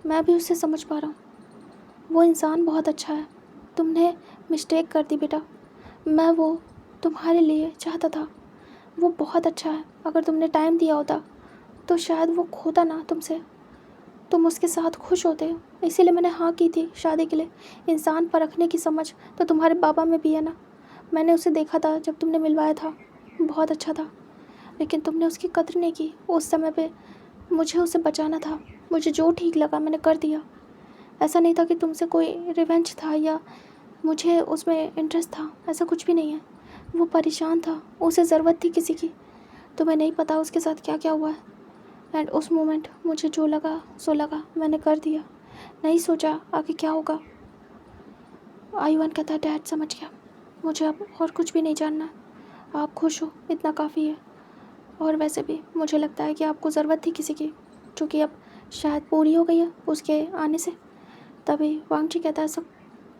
मैं भी उसे समझ पा रहा हूँ। वो इंसान बहुत अच्छा है। तुमने मिस्टेक कर दी बेटा, मैं वो तुम्हारे लिए चाहता था। वो बहुत अच्छा है, अगर तुमने टाइम दिया होता तो शायद वो खोता ना तुमसे, तुम उसके साथ खुश होते। इसीलिए मैंने हाँ की थी शादी के लिए। इंसान परखने की समझ तो तुम्हारे बाबा में भी है ना। मैंने उसे देखा था जब तुमने मिलवाया था, बहुत अच्छा था, लेकिन तुमने उसकी कद्र नहीं की उस समय पे। मुझे उसे बचाना था, मुझे जो ठीक लगा मैंने कर दिया। ऐसा नहीं था कि तुमसे कोई रिवेंज था या मुझे उसमें इंटरेस्ट था, ऐसा कुछ भी नहीं है। वो परेशान था, उसे ज़रूरत थी किसी की। तुम्हें नहीं पता उसके साथ क्या क्या हुआ है, एंड उस मोमेंट मुझे जो लगा सो लगा, मैंने कर दिया, नहीं सोचा आगे क्या होगा। आईवन कहता डैड समझ गया, मुझे अब और कुछ भी नहीं जानना, आप खुश हो इतना काफ़ी है। और वैसे भी मुझे लगता है कि आपको ज़रूरत थी किसी की, जो कि अब शायद पूरी हो गई है उसके आने से। तभी वांग जी कहता है ऐसा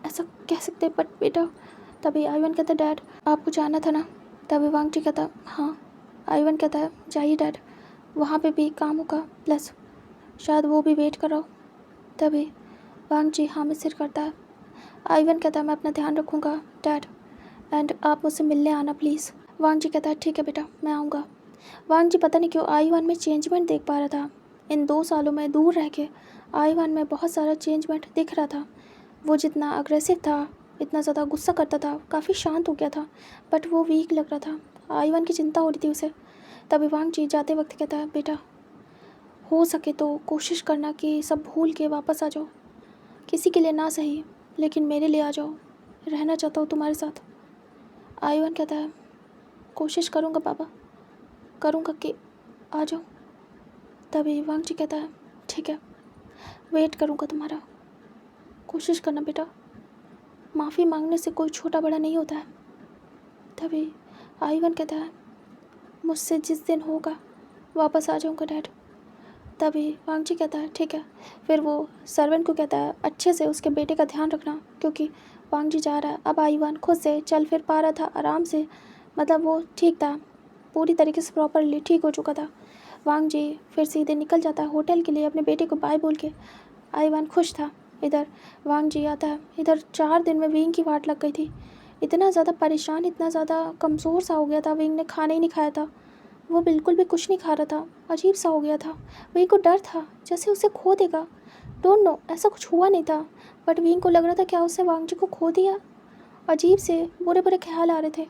ऐसा कह सकते बट बेटा। तभी आईवन कहता डैड आपको जाना था ना? तभी वांग जी कहता हाँ। आईवन कहता है जाइए डैड, वहाँ पे भी काम होगा, प्लस शायद वो भी वेट कर रहा हो। तभी वांग जी हाँ में सिर करता है। आइवन कहता है मैं अपना ध्यान रखूँगा डैड, एंड आप मुझसे मिलने आना प्लीज़। वांग जी कहता है ठीक है बेटा, मैं आऊँगा। वांग जी पता नहीं क्यों आइवन में चेंजमेंट देख पा रहा था। इन 2 सालों में दूर रह के आइवन में बहुत सारा चेंजमेंट दिख रहा था। वो जितना अग्रेसिव था, इतना ज़्यादा गुस्सा करता था, काफ़ी शांत हो गया था, बट वो वीक लग रहा था। आइवन की चिंता हो रही थी उसे। तभी वांग जी जाते वक्त कहता है बेटा, हो सके तो कोशिश करना कि सब भूल के वापस आ जाओ। किसी के लिए ना सही, लेकिन मेरे लिए आ जाओ। रहना चाहता हूँ तुम्हारे साथ। आइवन कहता है कोशिश करूँगा पापा, करूँगा कि आ जाओ। तभी वांग जी कहता है ठीक है, वेट करूँगा तुम्हारा। कोशिश करना बेटा, माफ़ी मांगने से कोई छोटा बड़ा नहीं होता है। तभी आइवन कहता है मुझसे जिस दिन होगा वापस आ जाऊँगा डैड। तभी वांग जी कहता है ठीक है। फिर वो सर्वेंट को कहता है अच्छे से उसके बेटे का ध्यान रखना, क्योंकि वांग जी जा रहा है। अब आइवन खुद से चल फिर पा रहा था आराम से, मतलब वो ठीक था, पूरी तरीके से प्रॉपरली ठीक हो चुका था। वांग जी फिर सीधे निकल जाता है होटल के लिए अपने बेटे को बाय बोल के। आइवन खुश था। इधर वांग जी आता है। इधर 4 दिन में विंग की वाट लग गई थी। इतना ज़्यादा परेशान, इतना ज़्यादा कमज़ोर सा हो गया था। विंग ने खाना ही नहीं खाया था, वो बिल्कुल भी कुछ नहीं खा रहा था, अजीब सा हो गया था। विंग को डर था जैसे उसे खो देगा। डोंट नो, ऐसा कुछ हुआ नहीं था, बट विंग को लग रहा था क्या उसने वांग जी को खो दिया। अजीब से बुरे बुरे ख्याल आ रहे थे।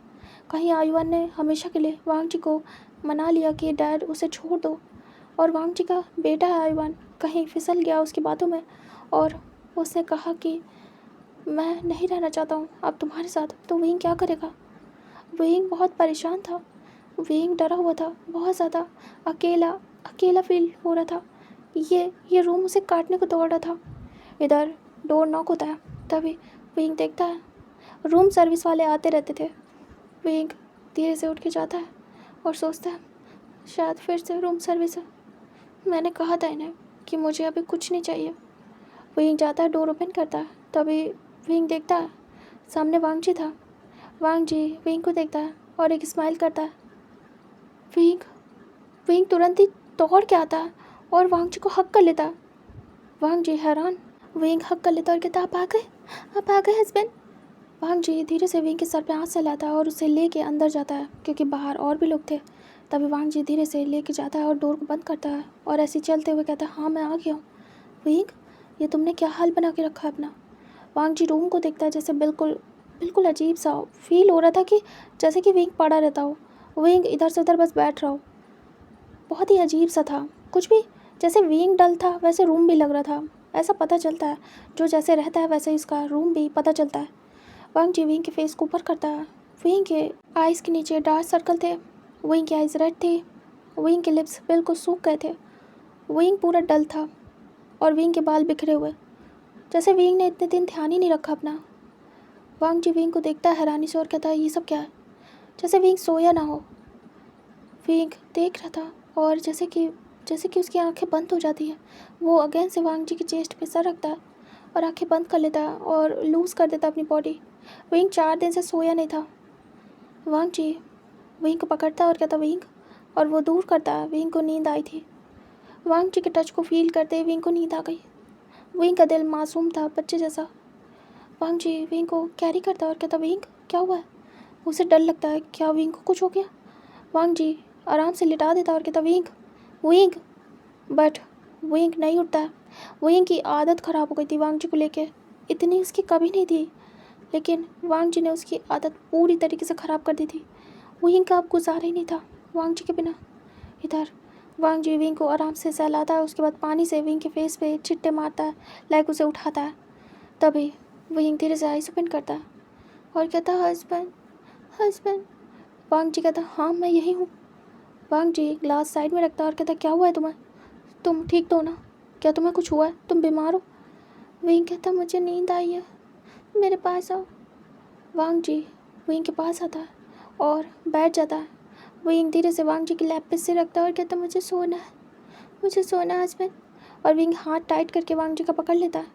कहीं आयुवान ने हमेशा के लिए वांग जी को मना लिया कि डैड उसे छोड़ दो, और वांग जी का बेटा है आयुवान, कहीं फिसल गया उसकी बातों में और उसने कहा कि मैं नहीं रहना चाहता हूँ अब तुम्हारे साथ। तो विंग क्या करेगा। विंग बहुत परेशान था। विंग डरा हुआ था बहुत ज़्यादा, अकेला अकेला फील हो रहा था। ये रूम उसे काटने को दौड़ रहा था। इधर डोर नॉक होता है। तभी विंग देखता है रूम सर्विस वाले आते रहते थे। विंग धीरे से उठ के जाता है और सोचता है शायद फिर से रूम सर्विस है। मैंने कहा था इन्हें कि मुझे अभी कुछ नहीं चाहिए। विंग जाता है, डोर ओपन करता है। तभी विंग देखता है सामने वांग जी था। वांग जी विंग को देखता है और एक स्माइल करता है। विंग विंग तुरंत ही दौड़ के आता है और वांग जी को हक कर लेता है। वांग जी हैरान। विंग हक कर लेता और कहता आप आ गए हस्बैंड। वांग जी धीरे से विंग के सर पे हाथ से लाता है और उसे लेके अंदर जाता है, क्योंकि बाहर और भी लोग थे। तभी वांग जी धीरे से लेके जाता है और डोर को बंद करता है और ऐसे चलते हुए कहता है हाँ मैं आ गया हूँ। विंग, ये तुमने क्या हाल बना के रखा है अपना। वांग जी रूम को देखता है, जैसे बिल्कुल अजीब सा फील हो रहा था कि जैसे कि विंग पड़ा रहता हो, विंग इधर से उधर बस बैठ रहा हो। बहुत ही अजीब सा था, कुछ भी जैसे विंग डल था वैसे रूम भी लग रहा था। ऐसा पता चलता है जो जैसे रहता है वैसे इसका रूम भी पता चलता है। वांग जी विंग के फेस को ऊपर करता है। विंग के आइज़ के नीचे डार्क सर्कल थे। विंग की आइज़ रेड थी। विंग के लिप्स बिल्कुल सूख गए थे। विंग पूरा डल था और विंग के बाल बिखरे हुए, जैसे विंग ने इतने दिन ध्यान ही नहीं रखा अपना। वांग जी विंग को देखता है हैरानी से और कहता है ये सब क्या है, जैसे विंग सोया ना हो। विंग देख रहा था और जैसे कि उसकी आंखें बंद हो जाती हैं। वो अगेन से वांग जी की चेस्ट पे सर रखता है और आंखें बंद कर लेता है और लूज़ कर देता है अपनी बॉडी। विंग 4 दिन से सोया नहीं था। वांग जी विंग को पकड़ता है और कहता विंग, और वो दूर करता है। विंग को नींद आई थी। वांग जी के टच को फील करते ही विंग को नींद आ गई। विंग का दिल मासूम था, बच्चे जैसा। वांग जी विंग को कैरी करता है और कहता विंग क्या हुआ है। उसे डर लगता है क्या विंग को कुछ हो गया। वांग जी आराम से लिटा देता और कहता विंग विंग, बट विंग नहीं उठता है। विंग की आदत ख़राब हो गई थी वांग जी को लेके, इतनी उसकी कभी नहीं थी, लेकिन वांग जी ने उसकी आदत पूरी तरीके से ख़राब कर दी थी। विंग का अब गुजारा ही नहीं था वांग जी के बिना। इधर वांग जी विंग को आराम से सहलाता है, उसके बाद पानी से विंग के फेस पे छिट्टे मारता है, लाइक उसे उठाता है। तभी विंग धीरे से आइस ओपन करता है और कहता हस्बैंड हस्बैंड। वांग जी कहता हाँ मैं यही हूँ। वांग जी ग्लास साइड में रखता है और कहता क्या हुआ है तुम्हें, तुम ठीक तो हो ना, क्या तुम्हें कुछ हुआ है, तुम बीमार हो। विंग कहता मुझे नींद आई है, मेरे पास आओ। वांग जी विंग के पास आता है और बैठ जाता है। विंग धीरे से वांग जी की लैप पे सिर रखता है और कहता मुझे सोना है हस्बैंड। और विंग हाथ टाइट करके वांग जी का पकड़ लेता है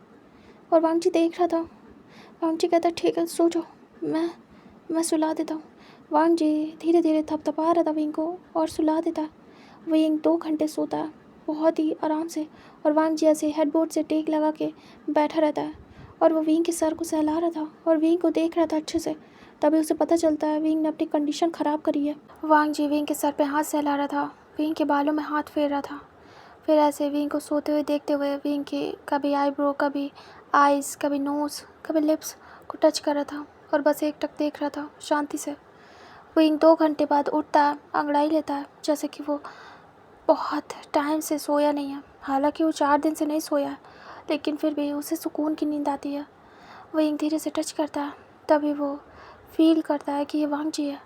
और वांग जी देख रहा था। वांग जी कहता ठीक है सो जाओ, मैं सुला देता हूँ। वांग जी धीरे धीरे थपथपा रहा था विंग को और सुला देता है। विंग 2 घंटे सोता है। बहुत ही आराम से, और वांग जी ऐसे हेडबोर्ड से टेक लगा के बैठा रहता है और वो विंग के सर को सहला रहा था और विंग को देख रहा था अच्छे से। तभी उसे पता चलता है विंग ने अपनी कंडीशन ख़राब करी है। वांग जी विंग के सर पे हाथ सहला रहा था, विंग के बालों में हाथ फेर रहा था। फिर ऐसे विंग को सोते हुए देखते हुए विंग के कभी आईब्रो, कभी आइज़, कभी नोज़, कभी लिप्स को टच कर रहा था और बस एक टक देख रहा था शांति से। विंग 2 घंटे बाद उठता है, अंगड़ाई लेता है जैसे कि वो बहुत टाइम से सोया नहीं है। हालांकि वो 4 दिन से नहीं सोया है, लेकिन फिर भी उसे सुकून की नींद आती है। विंग धीरे से टच करता है, तभी वो फील करता है कि ये वांग जी है।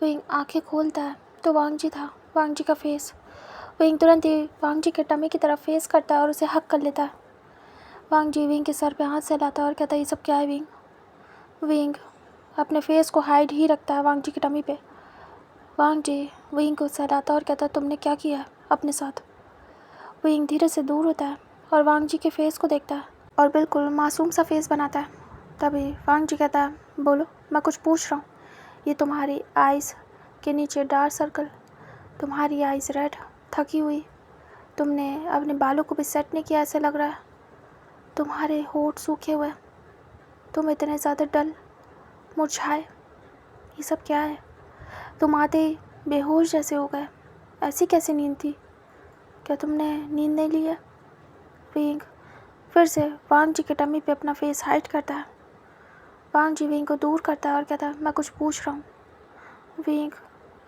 विंग आंखें खोलता है तो वांग जी था, वांग जी का फेस। विंग तुरंत ही वांग जी के टमी की तरफ फेस करता है और उसे हक कर लेता है। वांग जी विंग के सर पे हाथ सहलाता है और कहता है ये सब क्या है विंग। विंग अपने फेस को हाइड ही रखता है वांग जी की टमी पे। वांग जी विंग को सहलाता है और कहता है तुमने क्या किया है अपने साथ। विंग धीरे से दूर होता है और वांग जी के फेस को देखता है और बिल्कुल मासूम सा फेस बनाता है। तभी वांग जी कहता है बोलो, मैं कुछ पूछ रहा हूँ। ये तुम्हारी आइज़ के नीचे डार्क सर्कल, तुम्हारी आइज़ रेड, थकी हुई, तुमने अपने बालों को भी सेट नहीं किया ऐसे लग रहा है, तुम्हारे होंठ सूखे हुए, तुम इतने ज़्यादा डल, मुरझाए, ये सब क्या है। तुम आते ही बेहोश जैसे हो गए, ऐसी कैसी नींद थी, क्या तुमने नींद नहीं ली है। विंग फिर से वांग जी के टमी पे अपना फेस हाइड करता है। वांग जी विंग को दूर करता है और कहता है मैं कुछ पूछ रहा हूँ। विंग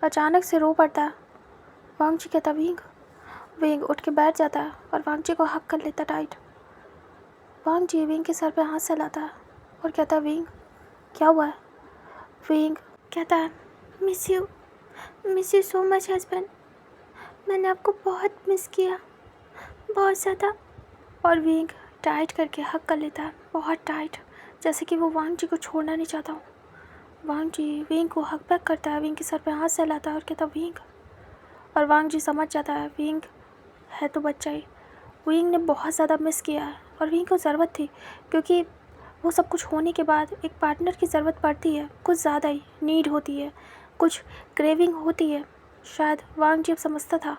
अचानक से रो पड़ता है। वांग जी कहता विंग। विंग उठ के बैठ जाता है और वांग जी को हक कर लेता टाइट। वांग जी विंग के सर पे हाथ सहलाता है और कहता है विंग क्या हुआ है। विंग कहता है miss you so much husband, मैंने आपको बहुत मिस किया, बहुत ज़्यादा। और विंग टाइट करके हक कर लेता है, बहुत टाइट, जैसे कि वो वांग जी को छोड़ना नहीं चाहता हूँ। वांग जी विंग को हक बैक करता है, विंग के सर पे हाथ सहलाता है और कहता विंग। और वांग जी समझ जाता है विंग है तो बच्चा ही। विंग ने बहुत ज़्यादा मिस किया है और विंग को ज़रूरत थी, क्योंकि वो सब कुछ होने के बाद एक पार्टनर की ज़रूरत पड़ती है, कुछ ज़्यादा ही नीड होती है, कुछ क्रेविंग होती है। शायद वांग जी अब समझता था,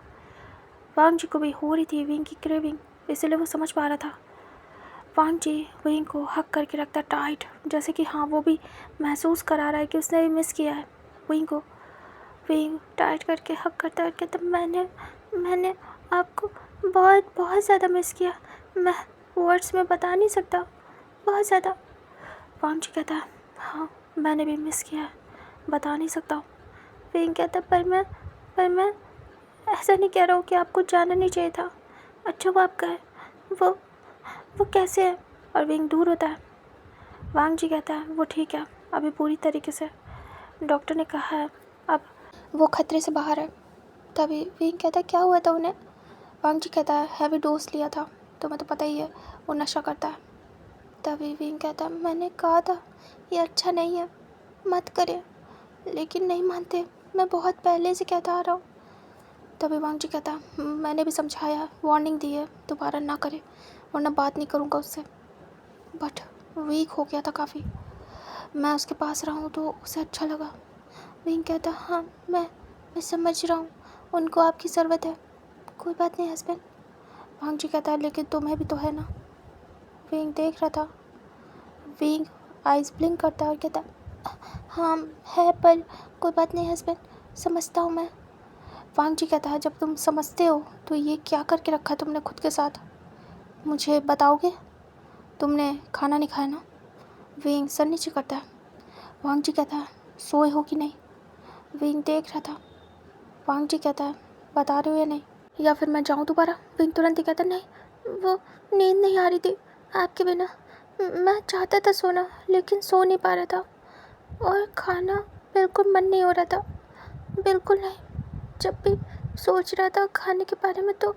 वांग जी को भी हो रही थी विंग की क्रेविंग, इसलिए वो समझ पा रहा था। वांग जी विंग को हक करके रखता टाइट, जैसे कि हाँ वो भी महसूस करा रहा है कि उसने भी मिस किया है विंग को। विंग टाइट करके हक करता है, कहता मैंने आपको बहुत बहुत ज़्यादा मिस किया, मैं वर्ड्स में बता नहीं सकता, बहुत ज़्यादा। वांग जी कहता है हाँ मैंने भी मिस किया है, बता नहीं सकता हूँ। विंग कहता पर मैं ऐसा नहीं कह रहा हूँ कि आपको जाना नहीं चाहिए था, अच्छा वो आप गए, वो कैसे है। और विंग दूर होता है। वांग जी कहता है वो ठीक है, अभी पूरी तरीके से डॉक्टर ने कहा है अब वो खतरे से बाहर है। तभी विंग कहता है क्या हुआ था उन्हें। वांग जी कहता है हैवी डोज लिया था, तुम्हें तो पता ही है वो नशा करता है। तभी विंग कहता है मैंने कहा था ये अच्छा नहीं है, मत करे, लेकिन नहीं मानते, मैं बहुत पहले से कहता आ रहा हूँ। तभी वांग जी कहता है मैंने भी समझाया, वार्निंग दी है, दोबारा ना करे वरना बात नहीं करूँगा उससे। बट वीक हो गया था काफ़ी, मैं उसके पास रहा हूँ तो उसे अच्छा लगा। विंग कहता हाँ मैं समझ रहा हूँ, उनको आपकी ज़रूरत है, कोई बात नहीं हस्बैंड। वांग जी कहता है लेकिन तुम्हें भी तो है ना। विंग देख रहा था। विंग आइज़ ब्लिंक करता है और कहता हाँ है, पर कोई बात नहीं हस्बैंड, समझता हूँ मैं। वांग जी कहता है जब तुम समझते हो तो ये क्या करके रखा तुमने खुद के साथ, मुझे बताओगे। तुमने खाना नहीं खाया ना। विंग सर नीचे करता है। वांग जी कहता है सोए हो कि नहीं। विंग देख रहा था। वांग जी कहता है बता रहे हो या नहीं, या फिर मैं जाऊँ दोबारा। विंग तुरंत ही कहता नहीं, वो नींद नहीं आ रही थी आपके बिना, मैं चाहता था सोना लेकिन सो नहीं पा रहा था, और खाना बिल्कुल मन नहीं हो रहा था, बिल्कुल नहीं। जब भी सोच रहा था खाने के बारे में तो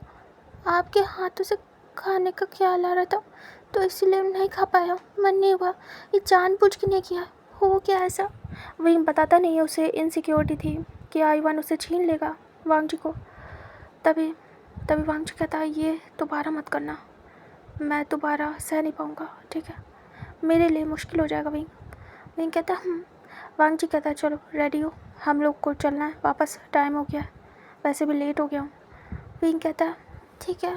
आपके हाथों से खाने का ख्याल आ रहा था, तो इसलिए नहीं खा पाया, मन नहीं हुआ, ये जानबूझ के नहीं किया, हो गया ऐसा। विंग बताता नहीं है, उसे इनसिक्योरिटी थी कि आईवन उसे छीन लेगा वांग जी को। तभी वांग जी कहता है ये दोबारा मत करना, मैं दोबारा सह नहीं पाऊँगा, ठीक है, मेरे लिए मुश्किल हो जाएगा। विंग कहता वांग जी कहता है चलो रेडी हो, हम लोग को चलना है वापस, टाइम हो गया है, वैसे भी लेट हो गया हूँ। विंग कहता है ठीक है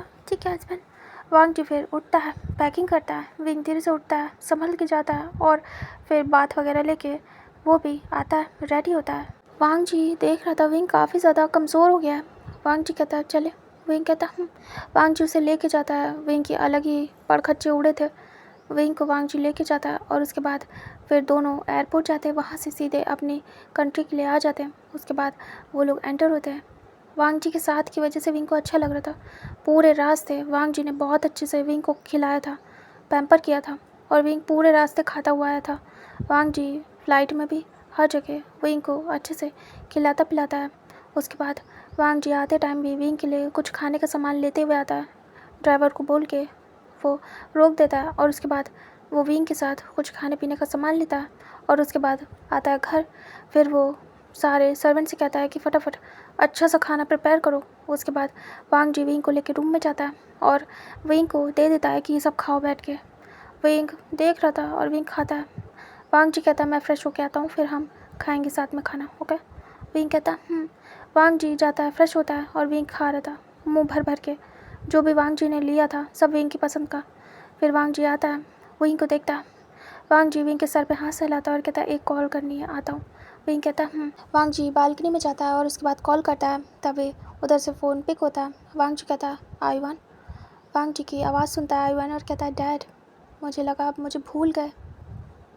हस्बैंड। वांग जी फिर उठता है, पैकिंग करता है। विंग धीरे से उठता है, संभल के जाता है और फिर बात वगैरह लेके वो भी आता है, रेडी होता है। वांग जी देख रहा था विंग काफ़ी ज़्यादा कमज़ोर हो गया है। वांग जी कहता है चले। विंग कहता वांग जी उसे लेके जाता है। विंग की अलग ही पड़खच्चे उड़े थे। विंग को वांग जी लेके जाता है और उसके बाद फिर दोनों एयरपोर्ट जाते हैं, वहाँ से सीधे अपनी कंट्री के लिए आ जाते हैं। उसके बाद वो लोग एंटर होते हैं। वांग जी के साथ की वजह से विंग को अच्छा लग रहा था। पूरे रास्ते वांग जी ने बहुत अच्छे से विंग को खिलाया था, पैम्पर किया था और विंग पूरे रास्ते खाता हुआ आया था। वांग जी फ्लाइट में भी हर जगह विंग को अच्छे से खिलाता पिलाता है। उसके बाद वांग जी आते टाइम भी विंग के लिए कुछ खाने का सामान लेते हुए आता है। ड्राइवर को बोल के वो रोक देता है और उसके बाद वो विंग के साथ कुछ खाने पीने का सामान लेता है और उसके बाद आता है घर। फिर वो सारे सर्वेंट से कहता है कि फटाफट अच्छा सा खाना प्रिपेयर करो। उसके बाद वांग जी विंग को लेकर रूम में जाता है और विंग को दे देता है कि ये सब खाओ बैठ के। विंग देख रहा था और विंग खाता है। वांग जी कहता है मैं फ़्रेश होके आता हूँ, फिर हम खाएंगे साथ में खाना, ओके। विंग कहता वांग जी जाता है, फ्रेश होता है और विंग खा रहा था मुँह भर भर के। जो भी वांग जी ने लिया था सब विंग की पसंद का। फिर वांग जी आता है, विंग को देखता है। वांग जी विंग के सर पे हाथ सहलाता है और कहता है एक कॉल करनी है, आता हूँ। विंग कहता है वांग जी बालकनी में जाता है और उसके बाद कॉल करता है। तभी उधर से फ़ोन पिक होता है। वांग जी कहता है आयुवन। वांग जी की आवाज़ सुनता है आयुवन और कहता है डैड, मुझे लगा आप मुझे भूल गए।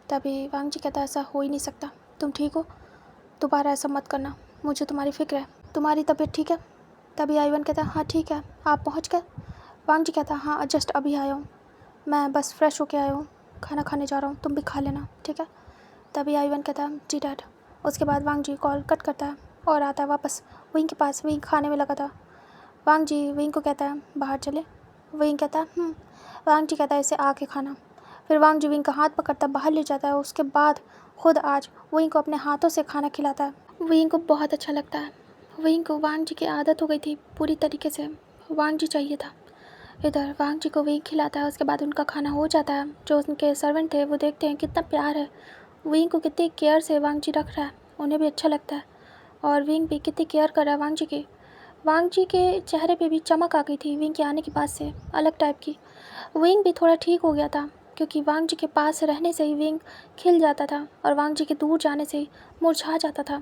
तभी वांग जी कहता है ऐसा हो ही नहीं सकता, तुम ठीक हो, दोबारा ऐसा मत करना, मुझे तुम्हारी फ़िक्र है, तुम्हारी तबीयत ठीक है। तभी आयुवन कहता है हाँ ठीक है, आप पहुँच गए। वांग जी कहता है हाँ जस्ट अभी आया हूँ, मैं बस फ्रेश होके आया हूँ, खाना खाने जा रहा हूँ, तुम भी खा लेना ठीक है। तभी आयुवन कहता है जी डैड। उसके बाद वांग जी कॉल कट करता है और आता है वापस विंग के पास। विंग खाने में लगा था। वांग जी विंग को कहता है बाहर चले। विंग कहता है वांग जी कहता है इसे आके खाना। फिर वांग जी विंग का हाथ पकड़ता बाहर ले जाता है। उसके बाद खुद आज विंग को अपने हाथों से खाना खिलाता है। विंग को बहुत अच्छा लगता है। विंग को वांग जी की आदत हो गई थी पूरी तरीके से, वांग जी चाहिए था। इधर वांग जी को विंग खिलाता है। उसके बाद उनका खाना हो जाता है। जो उनके सर्वेंट थे वो देखते हैं कितना प्यार है, विंग को कितनी केयर से वांग जी रख रहा है, उन्हें भी अच्छा लगता है और विंग भी कितनी केयर कर रहा है वांग जी की। वांग जी के चेहरे पे भी चमक आ गई थी विंग के आने के बाद से, अलग टाइप की। विंग भी थोड़ा ठीक हो गया था क्योंकि वांग जी के पास रहने से ही विंग खिल जाता था और वांग जी के दूर जाने से ही मुरझा जाता था।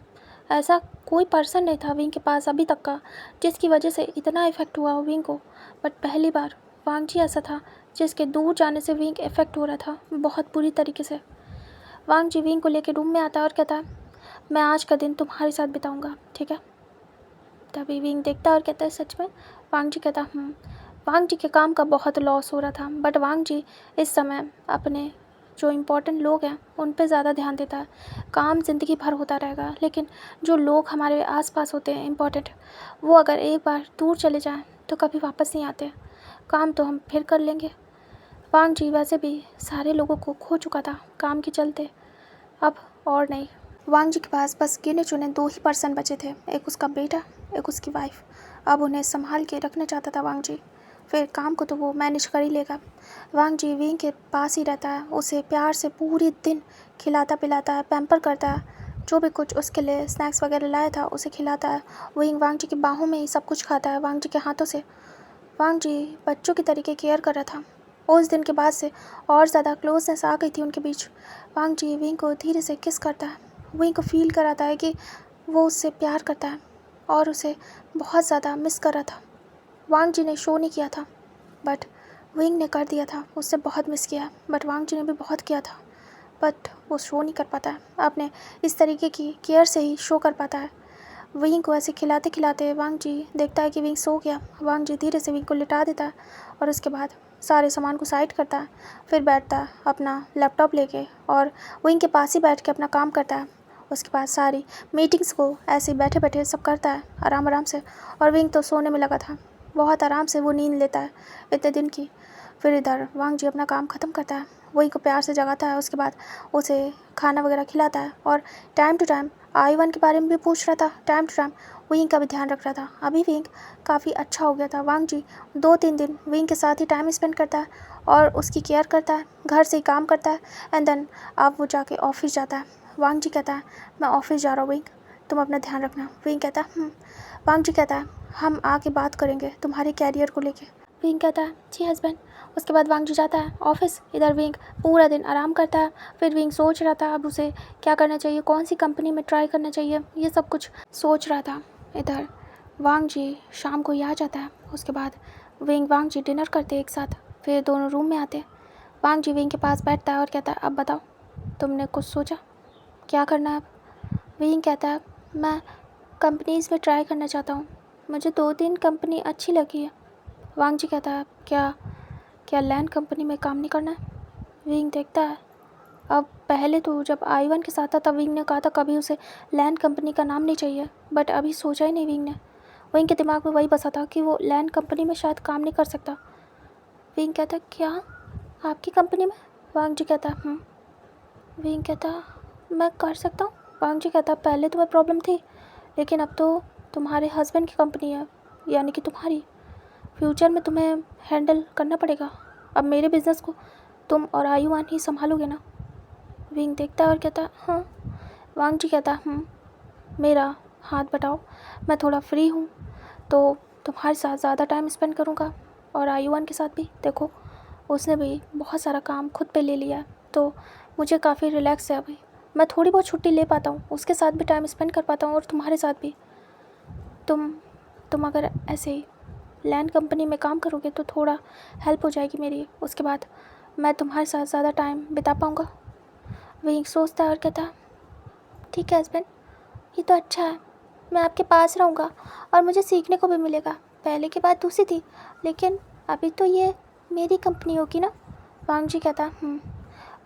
ऐसा कोई पर्सन नहीं था विंग के पास अभी तक का जिसकी वजह से इतना इफ़ेक्ट हुआ हो विंग को, बट पहली बार वांग जी ऐसा था जिसके दूर जाने से विंग इफ़ेक्ट हो रहा था बहुत बुरी तरीके से। वांग जी विंग को लेकर रूम में आता है और कहता है मैं आज का दिन तुम्हारे साथ बिताऊंगा ठीक है। तभी विंग देखता है और कहता है सच में। वांग जी कहता वांग जी के काम का बहुत लॉस हो रहा था, बट वांग जी इस समय अपने जो इम्पोर्टेंट लोग हैं उन पे ज़्यादा ध्यान देता है। काम ज़िंदगी भर होता रहेगा, लेकिन जो लोग हमारे आसपास होते हैं इम्पोर्टेंट, वो अगर एक बार दूर चले जाएं तो कभी वापस नहीं आते। काम तो हम फिर कर लेंगे। वांग जी वैसे भी सारे लोगों को खो चुका था काम के चलते, अब और नहीं। वांग जी के पास बस गिने चुने 2 ही पर्सन बचे थे, एक उसका बेटा, एक उसकी वाइफ। अब उन्हें संभाल के रखना चाहता था वांग जी। फिर काम को तो वो मैनेज कर ही लेगा। वांग जी विंग के पास ही रहता है, उसे प्यार से पूरी दिन खिलाता पिलाता है, पैम्पर करता है। जो भी कुछ उसके लिए स्नैक्स वगैरह लाया था उसे खिलाता है। विंग वांग जी की बाहों में ही सब कुछ खाता है वांग जी के हाथों से। वांग जी बच्चों की तरीके केयर कर रहा था। उस दिन के बाद से और ज़्यादा क्लोजनेस आ गई थी उनके बीच। वांग जी विंग को धीरे से किस करता है, विंग को फील कराता है कि वो उससे प्यार करता है और उसे बहुत ज़्यादा मिस कर रहा था। वांग जी ने शो नहीं किया था, बट विंग ने कर दिया था, उससे बहुत मिस किया। बट वांग जी ने भी बहुत किया था, बट वो शो नहीं कर पाता है, अपने इस तरीके की केयर से ही शो कर पाता है। विंग को ऐसे खिलाते खिलाते वांग जी देखता है कि विंग सो गया। वांग जी धीरे से विंग को लिटा देता है और उसके बाद सारे सामान को साइड करता है। फिर बैठता है अपना लैपटॉप लेके और विंग के पास ही बैठ के अपना काम करता है। उसके बाद सारी मीटिंग्स को ऐसे बैठे बैठे सब करता है आराम आराम से। और विंग तो सोने में लगा था, बहुत आराम से वो नींद लेता है इतने दिन की। फिर इधर वांग जी अपना काम ख़त्म करता है, विंग को प्यार से जगाता है। उसके बाद उसे खाना वगैरह खिलाता है और टाइम टू टाइम आयुवन के बारे में भी पूछ रहा था, टाइम टू टाइम विंग का भी ध्यान रख रहा था। अभी विंग काफ़ी अच्छा हो गया था। वांग जी 2-3 दिन विंग के साथ ही टाइम स्पेंड करता है और उसकी केयर करता है, घर से ही काम करता है। एंड देन अब वो जाके ऑफिस जाता है। वांग जी कहता है मैं ऑफिस जा रहा हूँ विंग, तुम अपना ध्यान रखना। विंग कहता है वांग जी कहता है हम आके बात करेंगे तुम्हारे कैरियर को लेके। विंग कहता है जी हस्बैंड। उसके बाद वांग जी जाता है ऑफिस। इधर विंग पूरा दिन आराम करता है। फिर विंग सोच रहा था अब उसे क्या करना चाहिए, कौन सी कंपनी में ट्राई करना चाहिए, ये सब कुछ सोच रहा था। इधर वांग जी शाम को ही आ जाता है। उसके बाद विंग वांग जी डिनर करते एक साथ। फिर दोनों रूम में आते। वांग जी विंग के पास बैठता है और कहता है अब बताओ तुमने कुछ सोचा क्या करना है अब। विंग कहता है मैं कंपनीज़ में ट्राई करना चाहता हूँ, मुझे 2-3 कंपनी अच्छी लगी है। वांग जी कहता है क्या लैंड कंपनी में काम नहीं करना है। विंग देखता है अब पहले तो जब I1 के साथ था तब विंग ने कहा था कभी उसे लैंड कंपनी का नाम नहीं चाहिए, बट अभी सोचा ही नहीं विंग ने। विंग के दिमाग में वही बसा था कि वो लैंड कंपनी में शायद काम नहीं कर सकता। विंग कहता क्या आपकी कंपनी में। वांग जी कहता विंग कहता मैं कर सकता हूँ। वांग जी कहता पहले तुम्हें प्रॉब्लम थी लेकिन अब तो तुम्हारे हस्बैंड की कंपनी है, यानी कि तुम्हारी फ्यूचर में तुम्हें हैंडल करना पड़ेगा। अब मेरे बिज़नेस को तुम और आयुआन ही संभालोगे ना। विंग देखता है और कहता हाँ। वांग जी कहता मेरा हाथ बटाओ, मैं थोड़ा फ्री हूँ तो तुम्हारे साथ ज़्यादा टाइम स्पेंड करूँगा और आयुआन के साथ भी। देखो उसने भी बहुत सारा काम खुद पे ले लिया है तो मुझे काफ़ी रिलैक्स है अभी, मैं थोड़ी बहुत छुट्टी ले पाता हूँ, उसके साथ भी टाइम स्पेंड कर पाता हूँ और तुम्हारे साथ भी। तुम अगर ऐसे ही लैंड कंपनी में काम करोगे तो थोड़ा हेल्प हो जाएगी मेरी, उसके बाद मैं तुम्हारे साथ ज़्यादा टाइम बिता पाऊँगा। विंग सोचता है और कहता ठीक है हस्बैंड, ये तो अच्छा है, मैं आपके पास रहूँगा और मुझे सीखने को भी मिलेगा। पहले की बात दूसरी थी लेकिन अभी तो ये मेरी कंपनी होगी ना। वांग जी कहता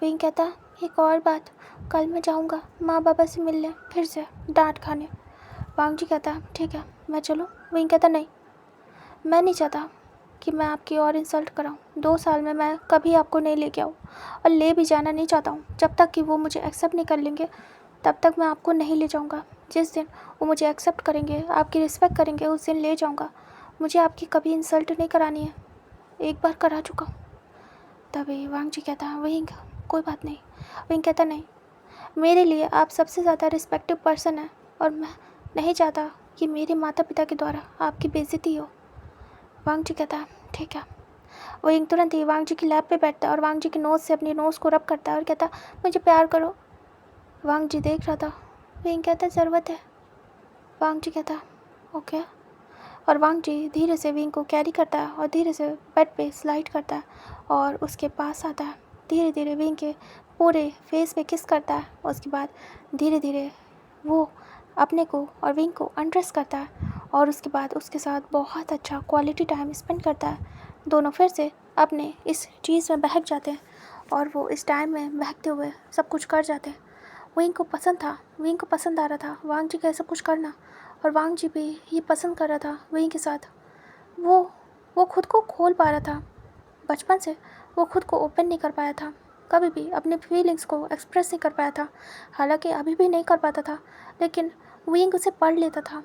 विंग कहता एक और बात, कल मैं जाऊँगा माँ बाबा से मिलने फिर से डांट खाने। वांग जी कहता ठीक है मैं चलूँ। विंग कहता नहीं, मैं नहीं चाहता कि मैं आपकी और इंसल्ट कराऊँ। 2 साल में मैं कभी आपको नहीं लेके आऊँ और ले भी जाना नहीं चाहता हूँ। जब तक कि वो मुझे एक्सेप्ट नहीं कर लेंगे तब तक मैं आपको नहीं ले जाऊँगा। जिस दिन वो मुझे एक्सेप्ट करेंगे, आपकी रिस्पेक्ट करेंगे, उस दिन ले जाऊँगा। मुझे आपकी कभी इंसल्ट नहीं करानी है, एक बार करा चुका हूँ। तभी वांग जी कहता विंग कोई बात नहीं। विंग कहता नहीं, मेरे लिए आप सबसे ज़्यादा रिस्पेक्टिव पर्सन है और मैं नहीं चाहता कि मेरे माता पिता के द्वारा आपकी बेइज्जती हो। वांग जी कहता ठीक है। विंग तुरंत ही वांग जी की लैब पे बैठता है और वांग जी की नोज़ से अपनी नोज़ को रब करता है और कहता मुझे प्यार करो। वांग जी देख रहा था। विंग कहता ज़रूरत है। वांग जी कहता ओके। और वांग जी धीरे से विंग को कैरी करता है और धीरे से बेड पे स्लाइड करता है और उसके पास आता है। धीरे धीरे विंग के पूरे फेस पे किस करता है। उसके बाद धीरे धीरे वो अपने को और विंग को अनड्रेस करता है और उसके बाद उसके साथ बहुत अच्छा क्वालिटी टाइम स्पेंड करता है। दोनों फिर से अपने इस चीज़ में बहक जाते हैं और वो इस टाइम में बहकते हुए सब कुछ कर जाते हैं। विंग को पसंद था, विंग को पसंद आ रहा था वांग जी का सब कुछ करना और वांग जी भी ये पसंद कर रहा था विंग के साथ। वो खुद को खोल पा रहा था। बचपन से वो खुद को ओपन नहीं कर पाया था, कभी भी अपने फीलिंग्स को एक्सप्रेस नहीं कर पाया था। हालांकि अभी भी नहीं कर पाता था लेकिन विंग उसे पढ़ लेता था,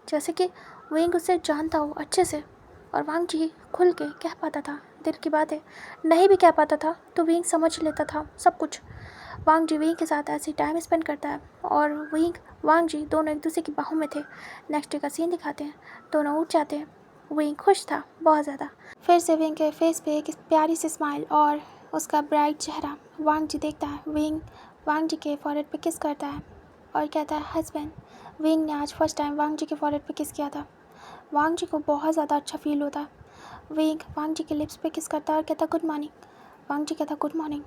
जैसे कि विंग उसे जानता हो अच्छे से और वांग जी खुल के कह पाता था दिल की बातें। नहीं भी कह पाता था तो विंग समझ लेता था सब कुछ। वांग जी विंग के साथ ऐसे टाइम स्पेंड करता है और वांग जी दोनों एक दूसरे की बाहों में थे। नेक्स्ट डे का सीन दिखाते हैं, दोनों उठ जाते हैं। विंग खुश था बहुत ज़्यादा। फिर से विंग के फेस पे एक प्यारी सी स्माइल और उसका ब्राइट चेहरा। वांग जी देखता है, विंग वांग जी के फॉरहेड पे किस करता है और कहता है हस्बैंड। विंग ने आज फर्स्ट टाइम वांग जी के फॉरहेड पे किस किया था। वांग जी को बहुत ज़्यादा अच्छा फील होता है। विंग वांग जी के लिप्स पे किस करता है और कहता गुड मॉर्निंग। वांग जी कहता गुड मॉर्निंग।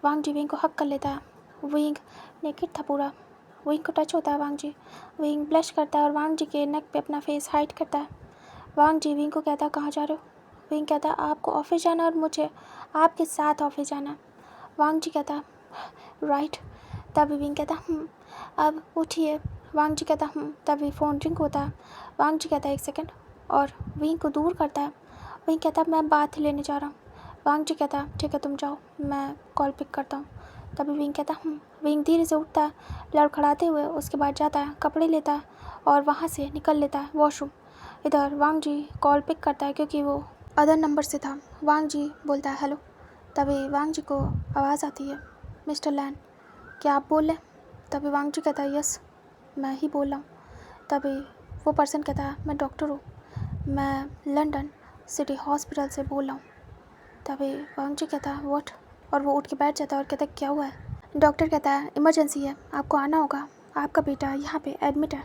वांग जी विंग को हक कर लेता है। विंग नेकेड था पूरा, विंग को टच होता है वांग जी। विंग ब्लश करता है और वांग जी के नेक पे अपना फेस हाइड करता है। वांग जी विंग को कहता है कहाँ जा रहे हो। विंग कहता है आपको ऑफिस जाना और मुझे आपके साथ ऑफिस जाना। वांग जी कहता राइट। तभी विंग कहता अब उठिए। वांग जी कहता तभी फ़ोन रिंग होता है। वांग जी कहता एक सेकेंड और विंग को दूर करता है। विंग कहता मैं बात लेने जा रहा हूँ। वांग जी कहता ठीक है तुम जाओ, मैं कॉल पिक करता हूँ। तभी विंग कहता विंग धीरे से उठता है लड़खड़ाते हुए, उसके बाद जाता है कपड़े लेता है और वहाँ से निकल लेता है वॉशरूम। इधर वांग जी कॉल पिक करता है क्योंकि वो अदर नंबर से था। वांग जी बोलता है हेलो। तभी वांग जी को आवाज़ आती है मिस्टर लैन, क्या आप बोल रहे हैं। तभी वांग जी कहता है यस मैं ही बोल रहा हूँ। तभी वो पर्सन कहता है मैं डॉक्टर हूँ, मैं लंदन सिटी हॉस्पिटल से बोल रहा हूँ। तभी वांगजी कहता है व्हाट, और वो उठ के बैठ जाता है और कहता है क्या हुआ है। डॉक्टर कहता है इमरजेंसी है, आपको आना होगा, आपका बेटा यहाँ पे एडमिट है।